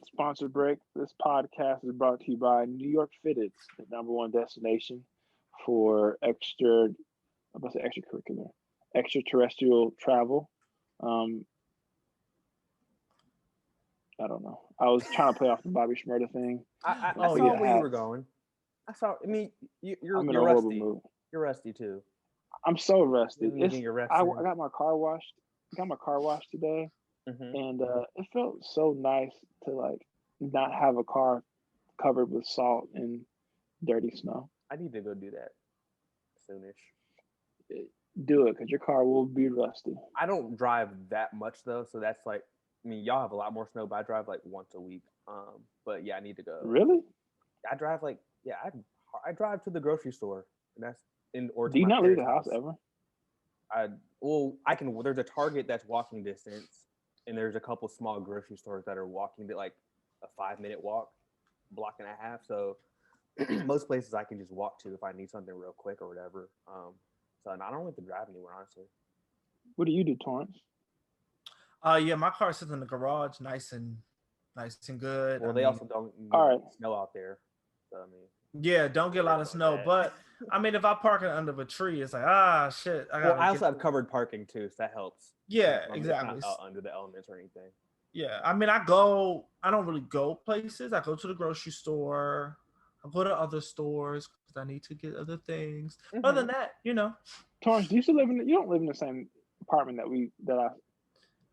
Sponsor break. This podcast is brought to you by New York Fitted, the #1 destination for extraterrestrial travel. I don't know. I was trying to play off the Bobby Shmurda thing. I saw where you were going. I mean, you're I'm in a rusty. horrible mood. You're rusty too. I'm so rusty. You getting your reps I in. got my car washed. Got my car washed today, and it felt so nice to like not have a car covered with salt and dirty snow. I need to go do that soonish. Do it because your car will be rusty. I don't drive that much though, so that's like, I mean, y'all have a lot more snow, but I drive like once a week. But yeah, I need to go. Really? I drive like, yeah, I drive to the grocery store, and that's or. Do you not leave the house ever? I can. There's a Target that's walking distance, and there's a couple small grocery stores that are walking to like a 5-minute walk, block and a half. So most places I can just walk to if I need something real quick or whatever. So I don't have to drive anywhere, honestly. What do you do, Torrance? Yeah, my car sits in the garage, nice and good. Well, they also don't snow out there. So I mean, yeah, don't get a lot of snow, but I mean, if I park it under a tree, it's like shit. I also have covered parking too, so that helps. Yeah, exactly. Not out under the elements or anything. Yeah, I mean, I don't really go places. I go to the grocery store. I go to other stores because I need to get other things. Other than that, Torrance, do you still you don't live in the same apartment that I.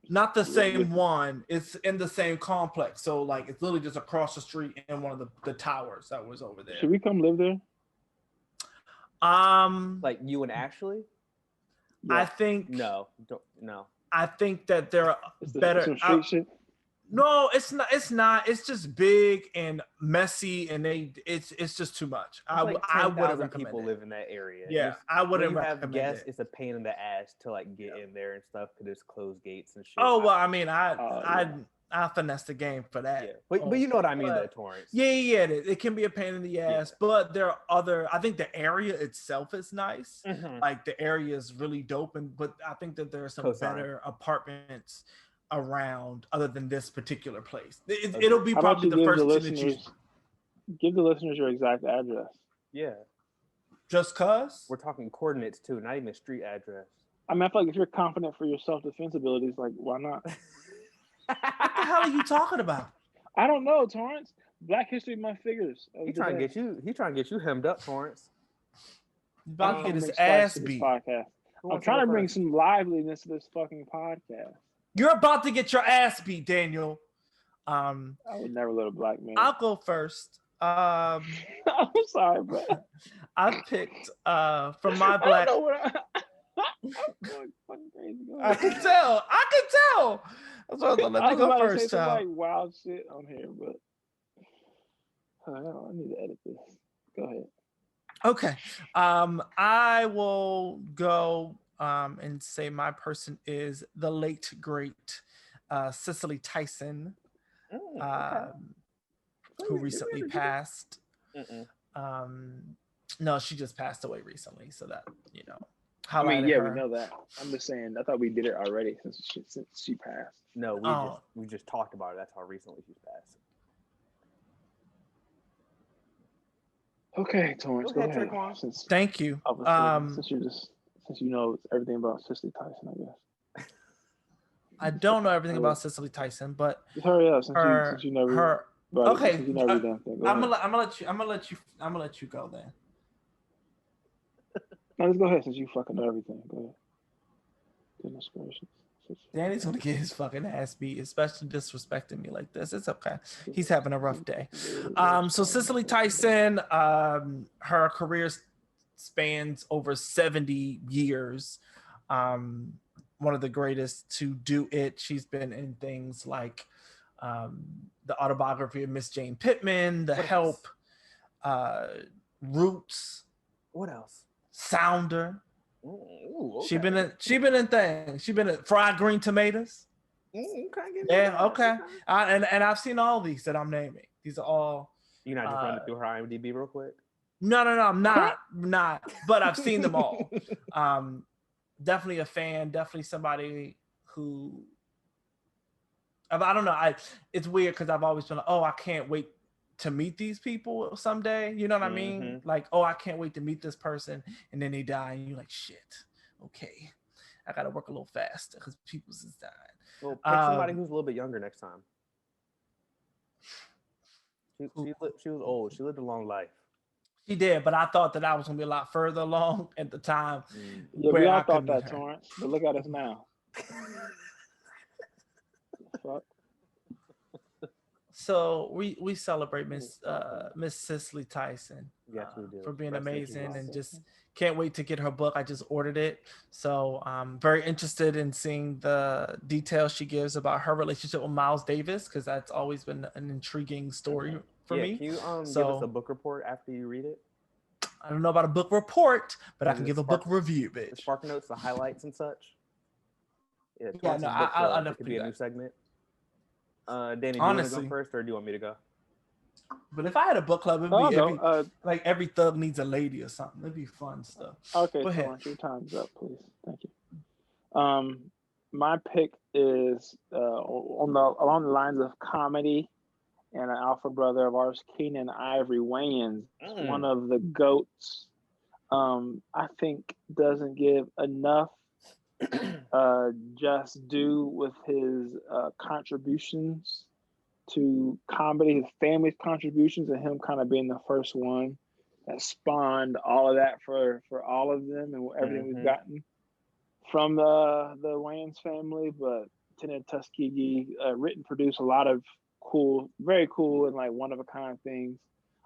Not the same one. It's in the same complex. So like it's literally just across the street in one of the towers that was over there. Should we come live there? Like you and Ashley? Yeah. I think no. I think that there are better. Some street shit? No, it's not. It's not. It's just big and messy, and it's just too much. I wouldn't recommend people it. live in that area. Yeah, I wouldn't when you recommend have guests, it. It's a pain in the ass to like get in there and stuff because there's closed gates and shit. Oh well, I mean, I finesse the game for that. Yeah. But you know what I mean, though, Torrance. Yeah. It can be a pain in the ass, but there are other. I think the area itself is nice. Like the area is really dope, but I think that there are some better apartments around other than this particular place. It'll be probably the first thing that you give the listeners your exact address. Yeah. Just cause? We're talking coordinates too, not even a street address. I mean, I feel like if you're confident for your self-defense abilities, like why not? What the hell are you talking about? I don't know, Torrance. Black History Month figures. He's trying to get you hemmed up, Torrance. He's about to get his ass beat. I'm trying to bring some liveliness to this fucking podcast. You're about to get your ass beat, Daniel. I would never let a black man. I'll go first. I'm sorry, bro. I picked from my black. I'm going fucking crazy. I can tell. That's why I thought, let me go first, child. Like wild shit on here, but I need to edit this. Go ahead. Okay. I will go and say my person is the late great Cicely Tyson, who recently passed. No, she just passed away recently, so that I mean, yeah, her. we know that. I'm just saying. I thought we did it already since she passed. No, we just talked about it. That's how recently she's passed. Okay, Torrance, go ahead. Thank you. Since you know everything about Cicely Tyson, I guess. I don't know everything about Cicely Tyson, but just hurry up since you never. Her. Okay. Since you never done thing. I'm gonna let you go then. No, just go ahead since you fucking know everything. Go ahead. Goodness gracious. Danny's gonna get his fucking ass beat, especially disrespecting me like this. It's okay. He's having a rough day. So Cicely Tyson, her career spans over 70 years. One of the greatest to do it. She's been in things like the autobiography of Miss Jane Pittman, The Help, Roots. What else? Sounder. Ooh, okay. She been in things. She been in Fried Green Tomatoes. Okay. And I've seen all these that I'm naming. These are all. You're not just running through her IMDb real quick? No, I'm not. But I've seen them all. Definitely a fan. Definitely somebody who. I don't know. It's weird because I've always been like, I can't wait to meet these people someday. You know what I mean? Like, I can't wait to meet this person, and then they die, and you're like, shit. Okay, I gotta work a little faster because people's is dying. Well, pick somebody who's a little bit younger next time. She was old. She lived a long life. She did, but I thought that I was gonna be a lot further along at the time. Yeah, where we I all could thought meet that, her. Torrance. But look at us now. Fuck. So we celebrate Miss Cicely Tyson Yes, we do. for being Rest in peace. amazing, and just can't wait to get her book. I just ordered it, so I'm very interested in seeing the details she gives about her relationship with Miles Davis, because that's always been an intriguing story for me. Can you give So us a book report after you read it? I don't know about a book report, but I can give a book review, The bitch. Spark Notes, the highlights and such. Yeah, Yeah, no, I'll it could be a new segment. Danny, do you Honestly. want to go first, or do you want me to go? But if I had a book club, it'd I'll be go. like every thug needs a lady or something. It'd be fun stuff. Okay, Go ahead. Torrance, your time's up, please. Thank you. My pick is along the lines of comedy, and an alpha brother of ours, Keenan Ivory Wayans, one of the GOATs. I think doesn't give enough just due with his contributions to comedy, his family's contributions, and him kind of being the first one that spawned all of that for all of them and everything we've gotten from the Wayans family. But Lieutenant Tuskegee written, produced a lot of cool, very cool, and like one of a kind things.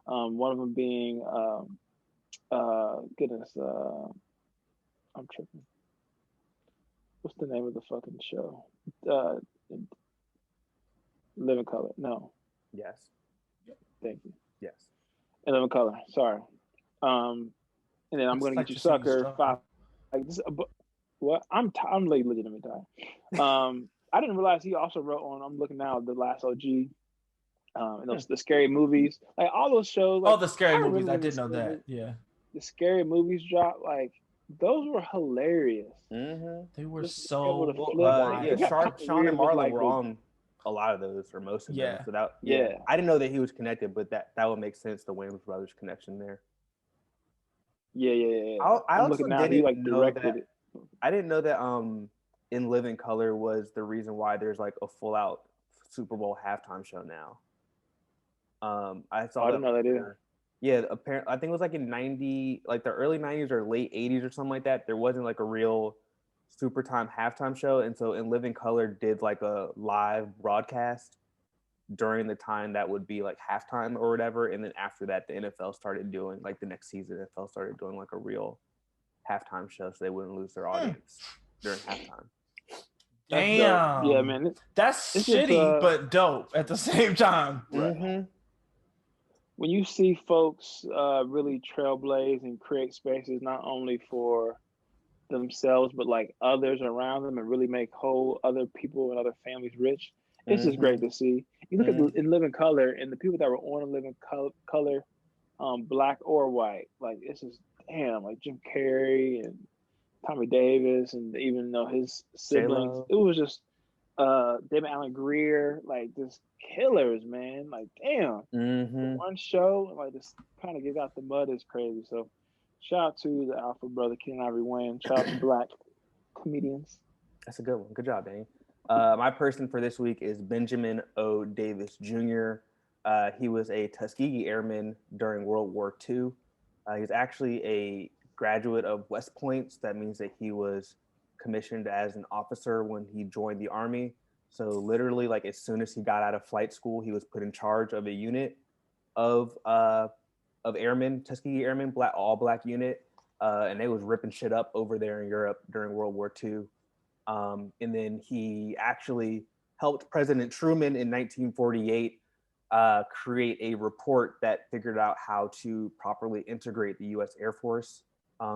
One of them being, goodness, I'm tripping. What's the name of the fucking show? Living Color. No. Yes. Thank you. Yes. In Living Color. Sorry. And then I'm going to get you Sucker. Five. Like this. What? I'm legitimately tired. I didn't realize he also wrote on. I'm looking now. The Last OG. And those, the scary movies, like all those shows. Like, The scary movies. I did know that. Yeah. The scary movies drop. Like those were hilarious. They were Just so. Sean and Marlon were on a lot of those, or most of them. So that, I didn't know that he was connected, but that would make sense. The Wayans brothers connection there. Yeah. I also looking now. didn't He like know directed it. I didn't know that In Living Color was the reason why there's like a full out Super Bowl halftime show now. I saw. I didn't know that either. Yeah, apparently, I think it was like in the early 90s or late 80s or something like that. There wasn't like a real Super Time halftime show, and so In Living Color did like a live broadcast during the time that would be like halftime or whatever, and then after that, the NFL started doing, like the next season, the NFL started doing like a real halftime show, so they wouldn't lose their audience during halftime. Damn. Yeah, man. That's shitty, but dope at the same time. When you see folks really trailblaze and create spaces not only for themselves but like others around them, and really make whole other people and other families rich, it's just great to see. You look at In Living Color, and the people that were on In Living Color, black or white, like it's just like Jim Carrey and Tommy Davis, and even though his siblings, J-Lo. it was just David Allen Greer, like just killers, man. Like damn, one show like this kind of get out the mud is crazy. So shout out to the alpha brother Keenan Ivory Wayans. Shout out to black comedians. That's a good one. Good job, Danny. My person for this week is Benjamin O. Davis Jr. He was a Tuskegee Airman during World War II. He's actually a graduate of West Point. So that means that he was commissioned as an officer when he joined the Army. So literally, like as soon as he got out of flight school, he was put in charge of a unit of airmen, Tuskegee Airmen, all black unit, and they was ripping shit up over there in Europe during World War II. And then he actually helped President Truman in 1948 create a report that figured out how to properly integrate the U.S. Air Force,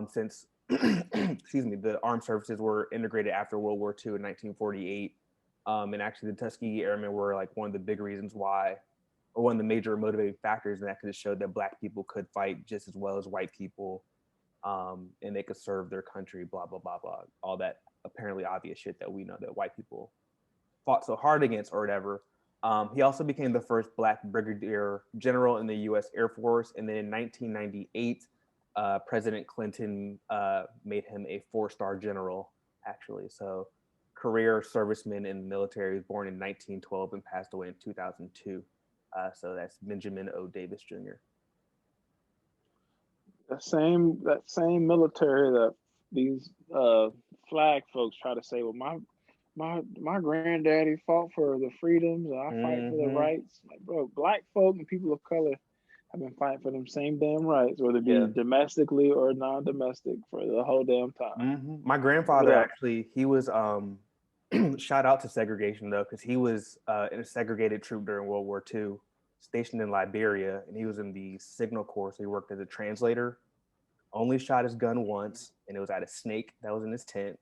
since the armed services were integrated after World War II in 1948. And actually the Tuskegee Airmen were like one of the big reasons why, or one of the major motivating factors, and that because it showed that black people could fight just as well as white people, and they could serve their country, blah, blah, blah, blah. All that apparently obvious shit that we know that white people fought so hard against or whatever. He also became the first black brigadier general in the U.S. Air Force. And then in 1998, President Clinton made him a 4-star general, actually. So career serviceman in the military. He was born in 1912 and passed away in 2002. So that's Benjamin O. Davis Jr. that same military that these flag folks try to say, well, my granddaddy fought for the freedoms and I fight for the rights. Like, bro, black folk and people of color have been fighting for them same damn rights, whether it be domestically or non-domestic, for the whole damn time. My grandfather actually, he was shout out to segregation though, because he was in a segregated troop during World War II, stationed in Liberia, and he was in the Signal Corps, so he worked as a translator. Only shot his gun once, and it was at a snake that was in his tent.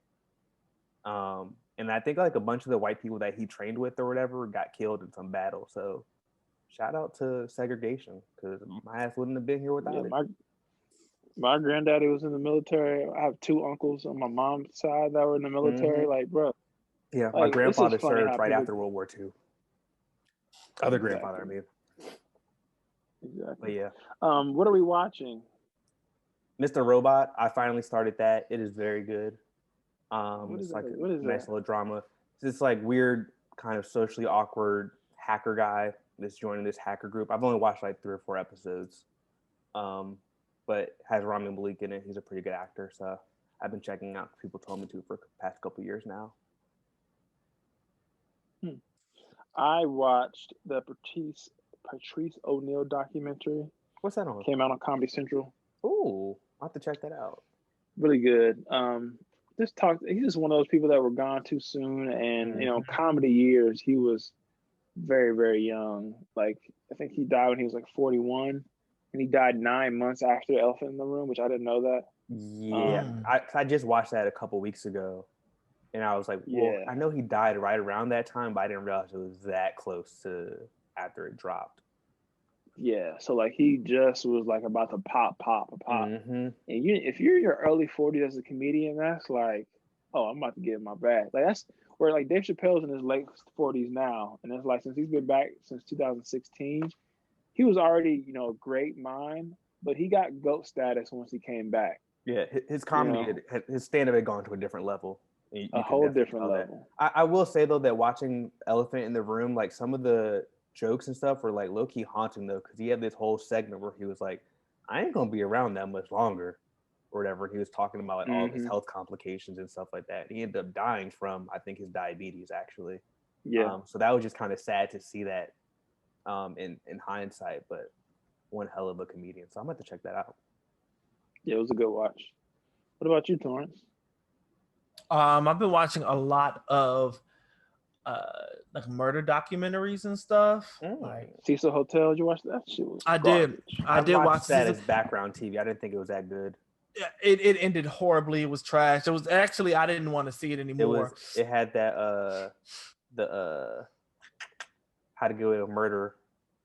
And I think like a bunch of the white people that he trained with or whatever got killed in some battle. So shout out to segregation, because my ass wouldn't have been here without it. My granddaddy was in the military. I have two uncles on my mom's side that were in the military. Like, bro. Yeah, my grandfather served right after World War II. Other grandfather, I mean. Exactly. But yeah. What are we watching? Mr. Robot. I finally started that. It is very good. It's like what is a nice that? little drama. It's this like weird, kind of socially awkward hacker guy that's joining this hacker group. I've only watched like 3 or 4 episodes. But has Rami Malek in it. He's a pretty good actor, so I've been checking out. People told me to for the past couple years now. I watched the Patrice O'Neal documentary. What's that on? Came out on Comedy Central. Ooh, I'll have to check that out. Really good. He's just one of those people that were gone too soon, and you know, comedy years, he was very, very young. Like, I think he died when he was like 41, and he died 9 months after The Elephant in the Room, which I didn't know that. Yeah, I just watched that a couple weeks ago, and I was like, well, I know he died right around that time, but I didn't realize it was that close to after it dropped. Yeah, so like he just was like about to pop. And if you're in your early 40s as a comedian, that's like, oh, I'm about to get in my bag. Like that's where like Dave Chappelle's in his late 40s now, and it's like since he's been back since 2016, he was already, you know, a great mind, but he got GOAT status once he came back. Yeah, his comedy, his stand-up had gone to a different level. A whole different level. I will say though that watching Elephant in the Room, like some of the jokes and stuff were like low-key haunting though, because he had this whole segment where he was like, I ain't gonna be around that much longer or whatever. He was talking about like all of his health complications and stuff like that. He ended up dying from, I think, his diabetes actually. So that was just kind of sad to see that in hindsight, but one hell of a comedian. So I'm going to check that out. Yeah, it was a good watch. What about you, Torrance? I've been watching a lot of like murder documentaries and stuff. Like Cecil Hotel, did you watch that? Shit was I did watch that as background TV. I didn't think it was that good. Yeah, it ended horribly. It was trash. It was actually, I didn't want to see it anymore. It had that the How to Get Away with Murder,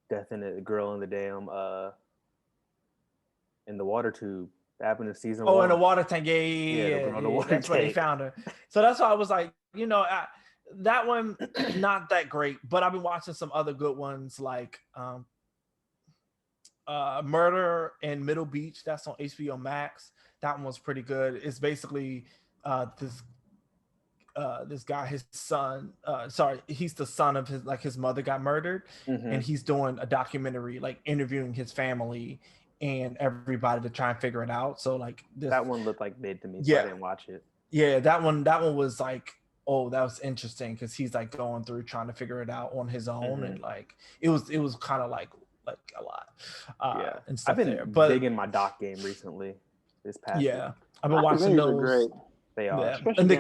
death in a girl in the damn in the water tube. That happened in season 1. Oh, in the water tank. Yeah. That's where they found her. So that's why I was like, you know, that one not that great, but I've been watching some other good ones like Murder in Middle Beach. That's on HBO Max. That one was pretty good. It's basically this guy, his son, he's the son of his mother got murdered, and he's doing a documentary, like interviewing his family and everybody to try and figure it out. So like that one looked like mid to me, so I didn't watch it. Yeah, that one was like, oh, that was interesting because he's like going through trying to figure it out on his own, and like it was kind of like a lot. And stuff. I've been big in my doc game recently. This past week. I've been watching those. Great. They are. Yeah. And the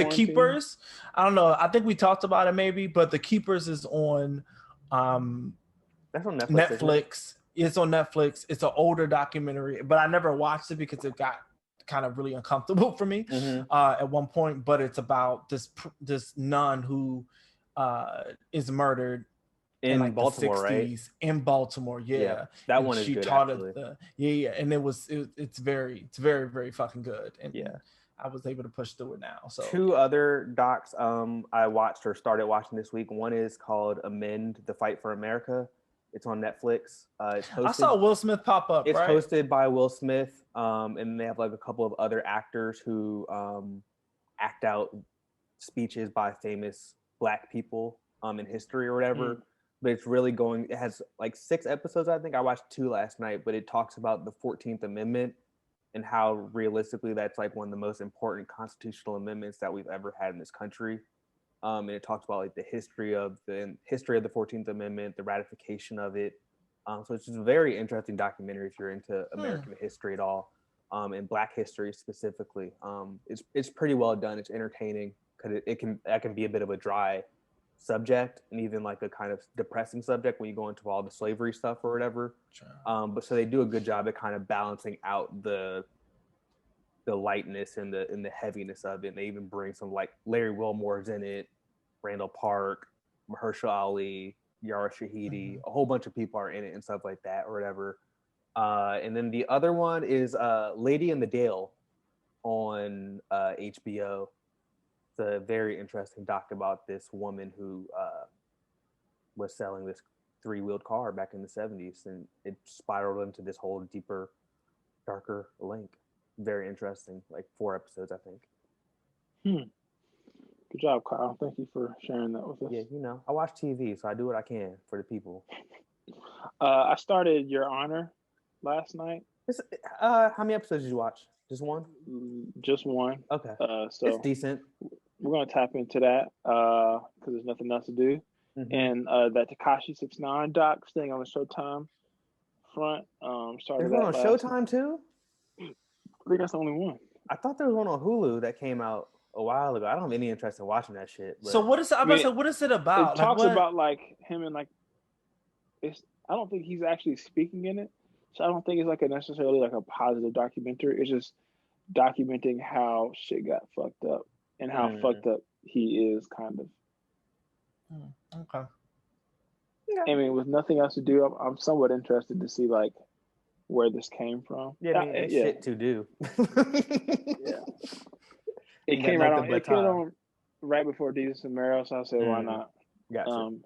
Keepers, I don't know. I think we talked about it maybe, but The Keepers is on that's on Netflix. It's on Netflix. It's an older documentary, but I never watched it because it got kind of really uncomfortable for me at one point. But it's about this nun who is murdered in like Baltimore, the 60s, right? In Baltimore, yeah. That and one is she good. Taught actually. And it's very, very fucking good. And yeah, I was able to push through it now. So 2 other docs I watched or started watching this week. One is called Amend: The Fight for America. It's on Netflix. It's hosted, I saw Will Smith pop up. It's hosted by Will Smith, and they have like a couple of other actors who act out speeches by famous Black people in history or whatever. But it's really it has like 6 episodes, I think. I watched 2 last night, but it talks about the 14th Amendment and how realistically that's like one of the most important constitutional amendments that we've ever had in this country. And it talks about like the history of the 14th Amendment, the ratification of it. So it's just a very interesting documentary if you're into American history at all, and Black history specifically. It's pretty well done. It's entertaining because that can be a bit of a dry subject and even like a kind of depressing subject when you go into all the slavery stuff or whatever. Sure. But so they do a good job at kind of balancing out the lightness and the heaviness of it. And they even bring some like Larry Wilmore's in it, Randall Park, Mahershala Ali, Yara Shahidi, a whole bunch of people are in it and stuff like that or whatever. And then the other one is Lady in the Dale on HBO. It's a very interesting doc about this woman who was selling this 3-wheeled car back in the 70s, and it spiraled into this whole deeper, darker link. Very interesting, like 4 episodes, I think. Good job, Kyle. Thank you for sharing that with us. Yeah, you know, I watch TV, so I do what I can for the people. I started Your Honor last night. How many episodes did you watch? Just one? Just one. Okay. So it's decent. We're going to tap into that because there's nothing else to do. And that Tekashi 6ix9ine doc staying on the Showtime front. There's one on Showtime too? I think that's the only one. I thought there was one on Hulu that came out a while ago. I don't have any interest in watching that shit. But... So what is what is it about? It talks about like him and like I don't think he's actually speaking in it. So I don't think it's like necessarily like a positive documentary. It's just documenting how shit got fucked up and how fucked up he is, kind of. Okay. Yeah. I mean, with nothing else to do, I'm somewhat interested to see like where this came from. Yeah, I mean, it's shit to do. Yeah. It came on right before Jesus and Mero, so I said, why not? Gotcha.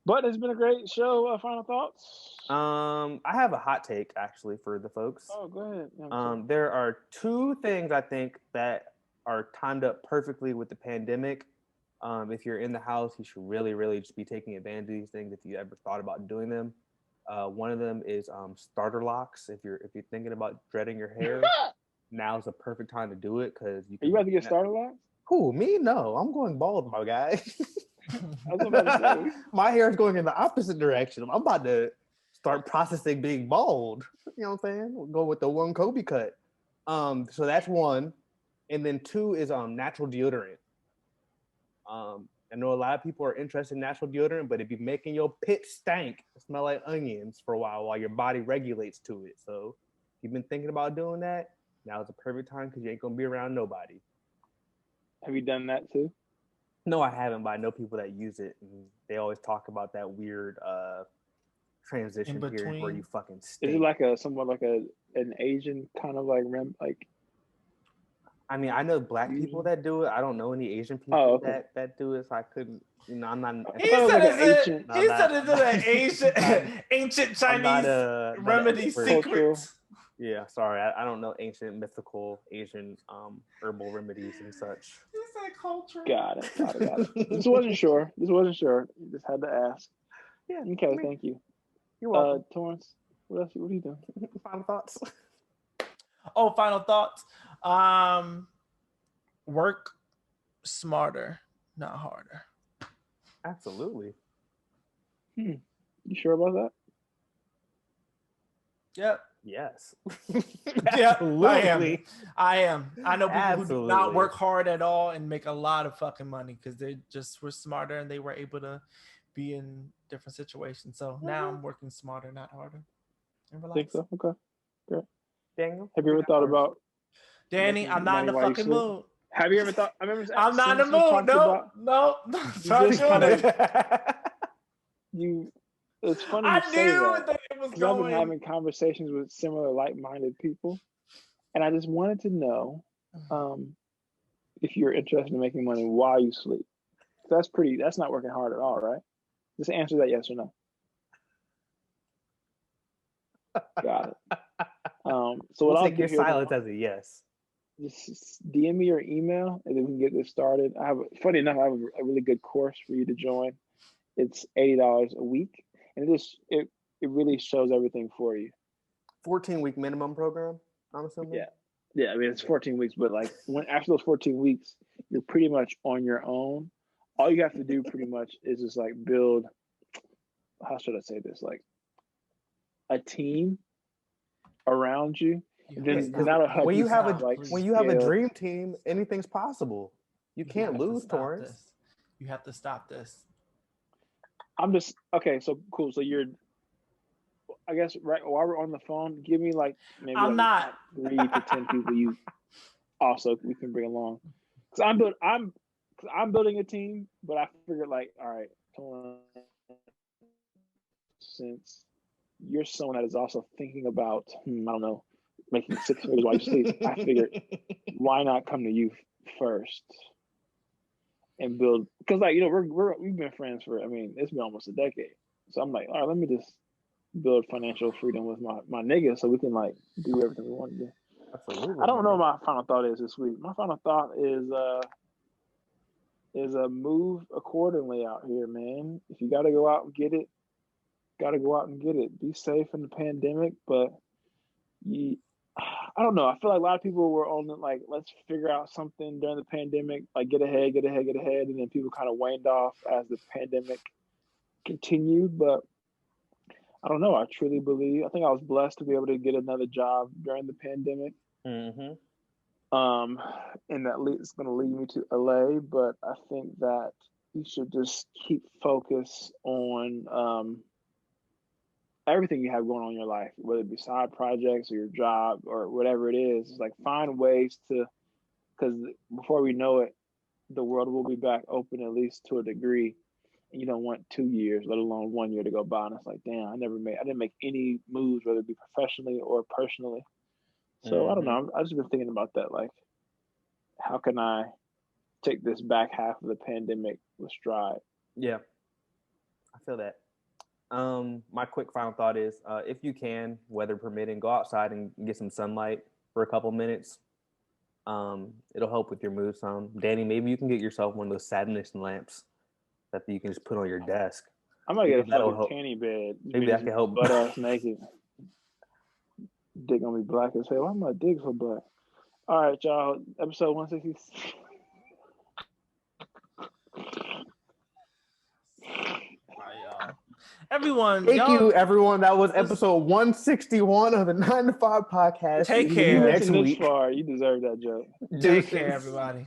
But it's been a great show. Final thoughts? I have a hot take actually for the folks. Oh, go ahead. Yeah, there are 2 things I think that are timed up perfectly with the pandemic. If you're in the house, you should really, really just be taking advantage of these things if you ever thought about doing them. One of them is starter locks. If you're thinking about dreading your hair, now's the perfect time to do it because you. Are you about to get starter locks? Who, me? No, I'm going bald, my guy. My hair is going in the opposite direction. I'm about to start processing being bald. You know what I'm saying? We'll go with the one Kobe cut. So that's one, and then 2 is natural deodorant. I know a lot of people are interested in natural deodorant, but if you're making your pit stank, smell like onions for a while your body regulates to it. So if you've been thinking about doing that, now is the perfect time because you ain't gonna be around nobody. Have you done that too? No, I haven't, but I know people that use it, and they always talk about that weird transition period where you fucking stink. Is it like somewhat like an Asian kind of like I mean, I know Black people that do it. I don't know any Asian people that do it, so I couldn't. You know, I'm not. He said it's an ancient Chinese remedy secret. Yeah, sorry, I don't know ancient mythical Asian herbal remedies and such. It's like culture. Got it. This wasn't sure. Just had to ask. Yeah. Okay, thank you. You're welcome. Torrance, what else? What are you doing? Final thoughts. Oh, final thoughts. Work smarter, not harder. Absolutely. You sure about that? Yep. Yes. Yeah, I am. I know people who do not work hard at all and make a lot of fucking money because they just were smarter and they were able to be in different situations. So now I'm working smarter, not harder. And relax. Think so? Okay. Great. Daniel, have you ever thought about Danny? I'm not in the fucking mood. Have you ever thought? I remember. I'm not in the mood. No. It's funny. I knew that it was going. I've been having conversations with similar like-minded people, and I just wanted to know if you're interested in making money while you sleep. That's not working hard at all, right? Just answer that yes or no. Got it. So we'll take your silence as a yes. Just DM me your email, and then we can get this started. Funny enough, I have a really good course for you to join. It's $80 a week, and it really shows everything for you. 14-week minimum program? I'm assuming. Yeah. Yeah, I mean it's 14 weeks, but like when after those 14 weeks, you're pretty much on your own. All you have to do pretty much is just like build, how should I say this? Like a team around you. Then that'll help when you have a like when you have a scale. dream team, anything's possible. You can't lose, Torrance. You have to stop this. I'm just okay. So cool. So you're, I guess, right while we're on the phone, give me like maybe I'm like not 3 to 10 people you also we can bring along. Because I'm building a team, but I figured like, all right, since you're someone that is also thinking about, I don't know, making 6 figures while you sleep, I figured why not come to you first and build? Because like we've been friends for, I mean, it's been almost a decade. So I'm like, all right, let me just build financial freedom with my niggas so we can like do everything we want to do. Absolutely. I don't know what my final thought is this week. My final thought is a move accordingly out here, man. If you got to go out and get it, got to go out and get it. Be safe in the pandemic, but I don't know. I feel like a lot of people were on like, let's figure out something during the pandemic, like get ahead, and then people kind of waned off as the pandemic continued. But I don't know. I truly believe. I think I was blessed to be able to get another job during the pandemic. Mm-hmm. And that it's going to lead me to LA. But I think that you should just keep focus on everything you have going on in your life, whether it be side projects or your job or whatever it is. It's like find ways to, because before we know it, the world will be back open at least to a degree. And you don't want 2 years, let alone 1 year to go by. And it's like, damn, I didn't make any moves, whether it be professionally or personally. So I don't know. I've just been thinking about that. Like, how can I take this back half of the pandemic with stride? Yeah, I feel that. My quick final thought is, if you can, weather permitting, go outside and get some sunlight for a couple minutes. It'll help with your mood some. Danny, maybe you can get yourself one of those sadness lamps that you can just put on your desk. I'm gonna get a fucking tanny bed. Maybe I can help. Butt ass naked. Dick gonna be black as hell. Why my dick so black? All right, y'all. Episode 166. Everyone, thank you, everyone. That was episode 161 of the 9 to 5 podcast. Take care. Next week. You deserve that joke. Take care, everybody.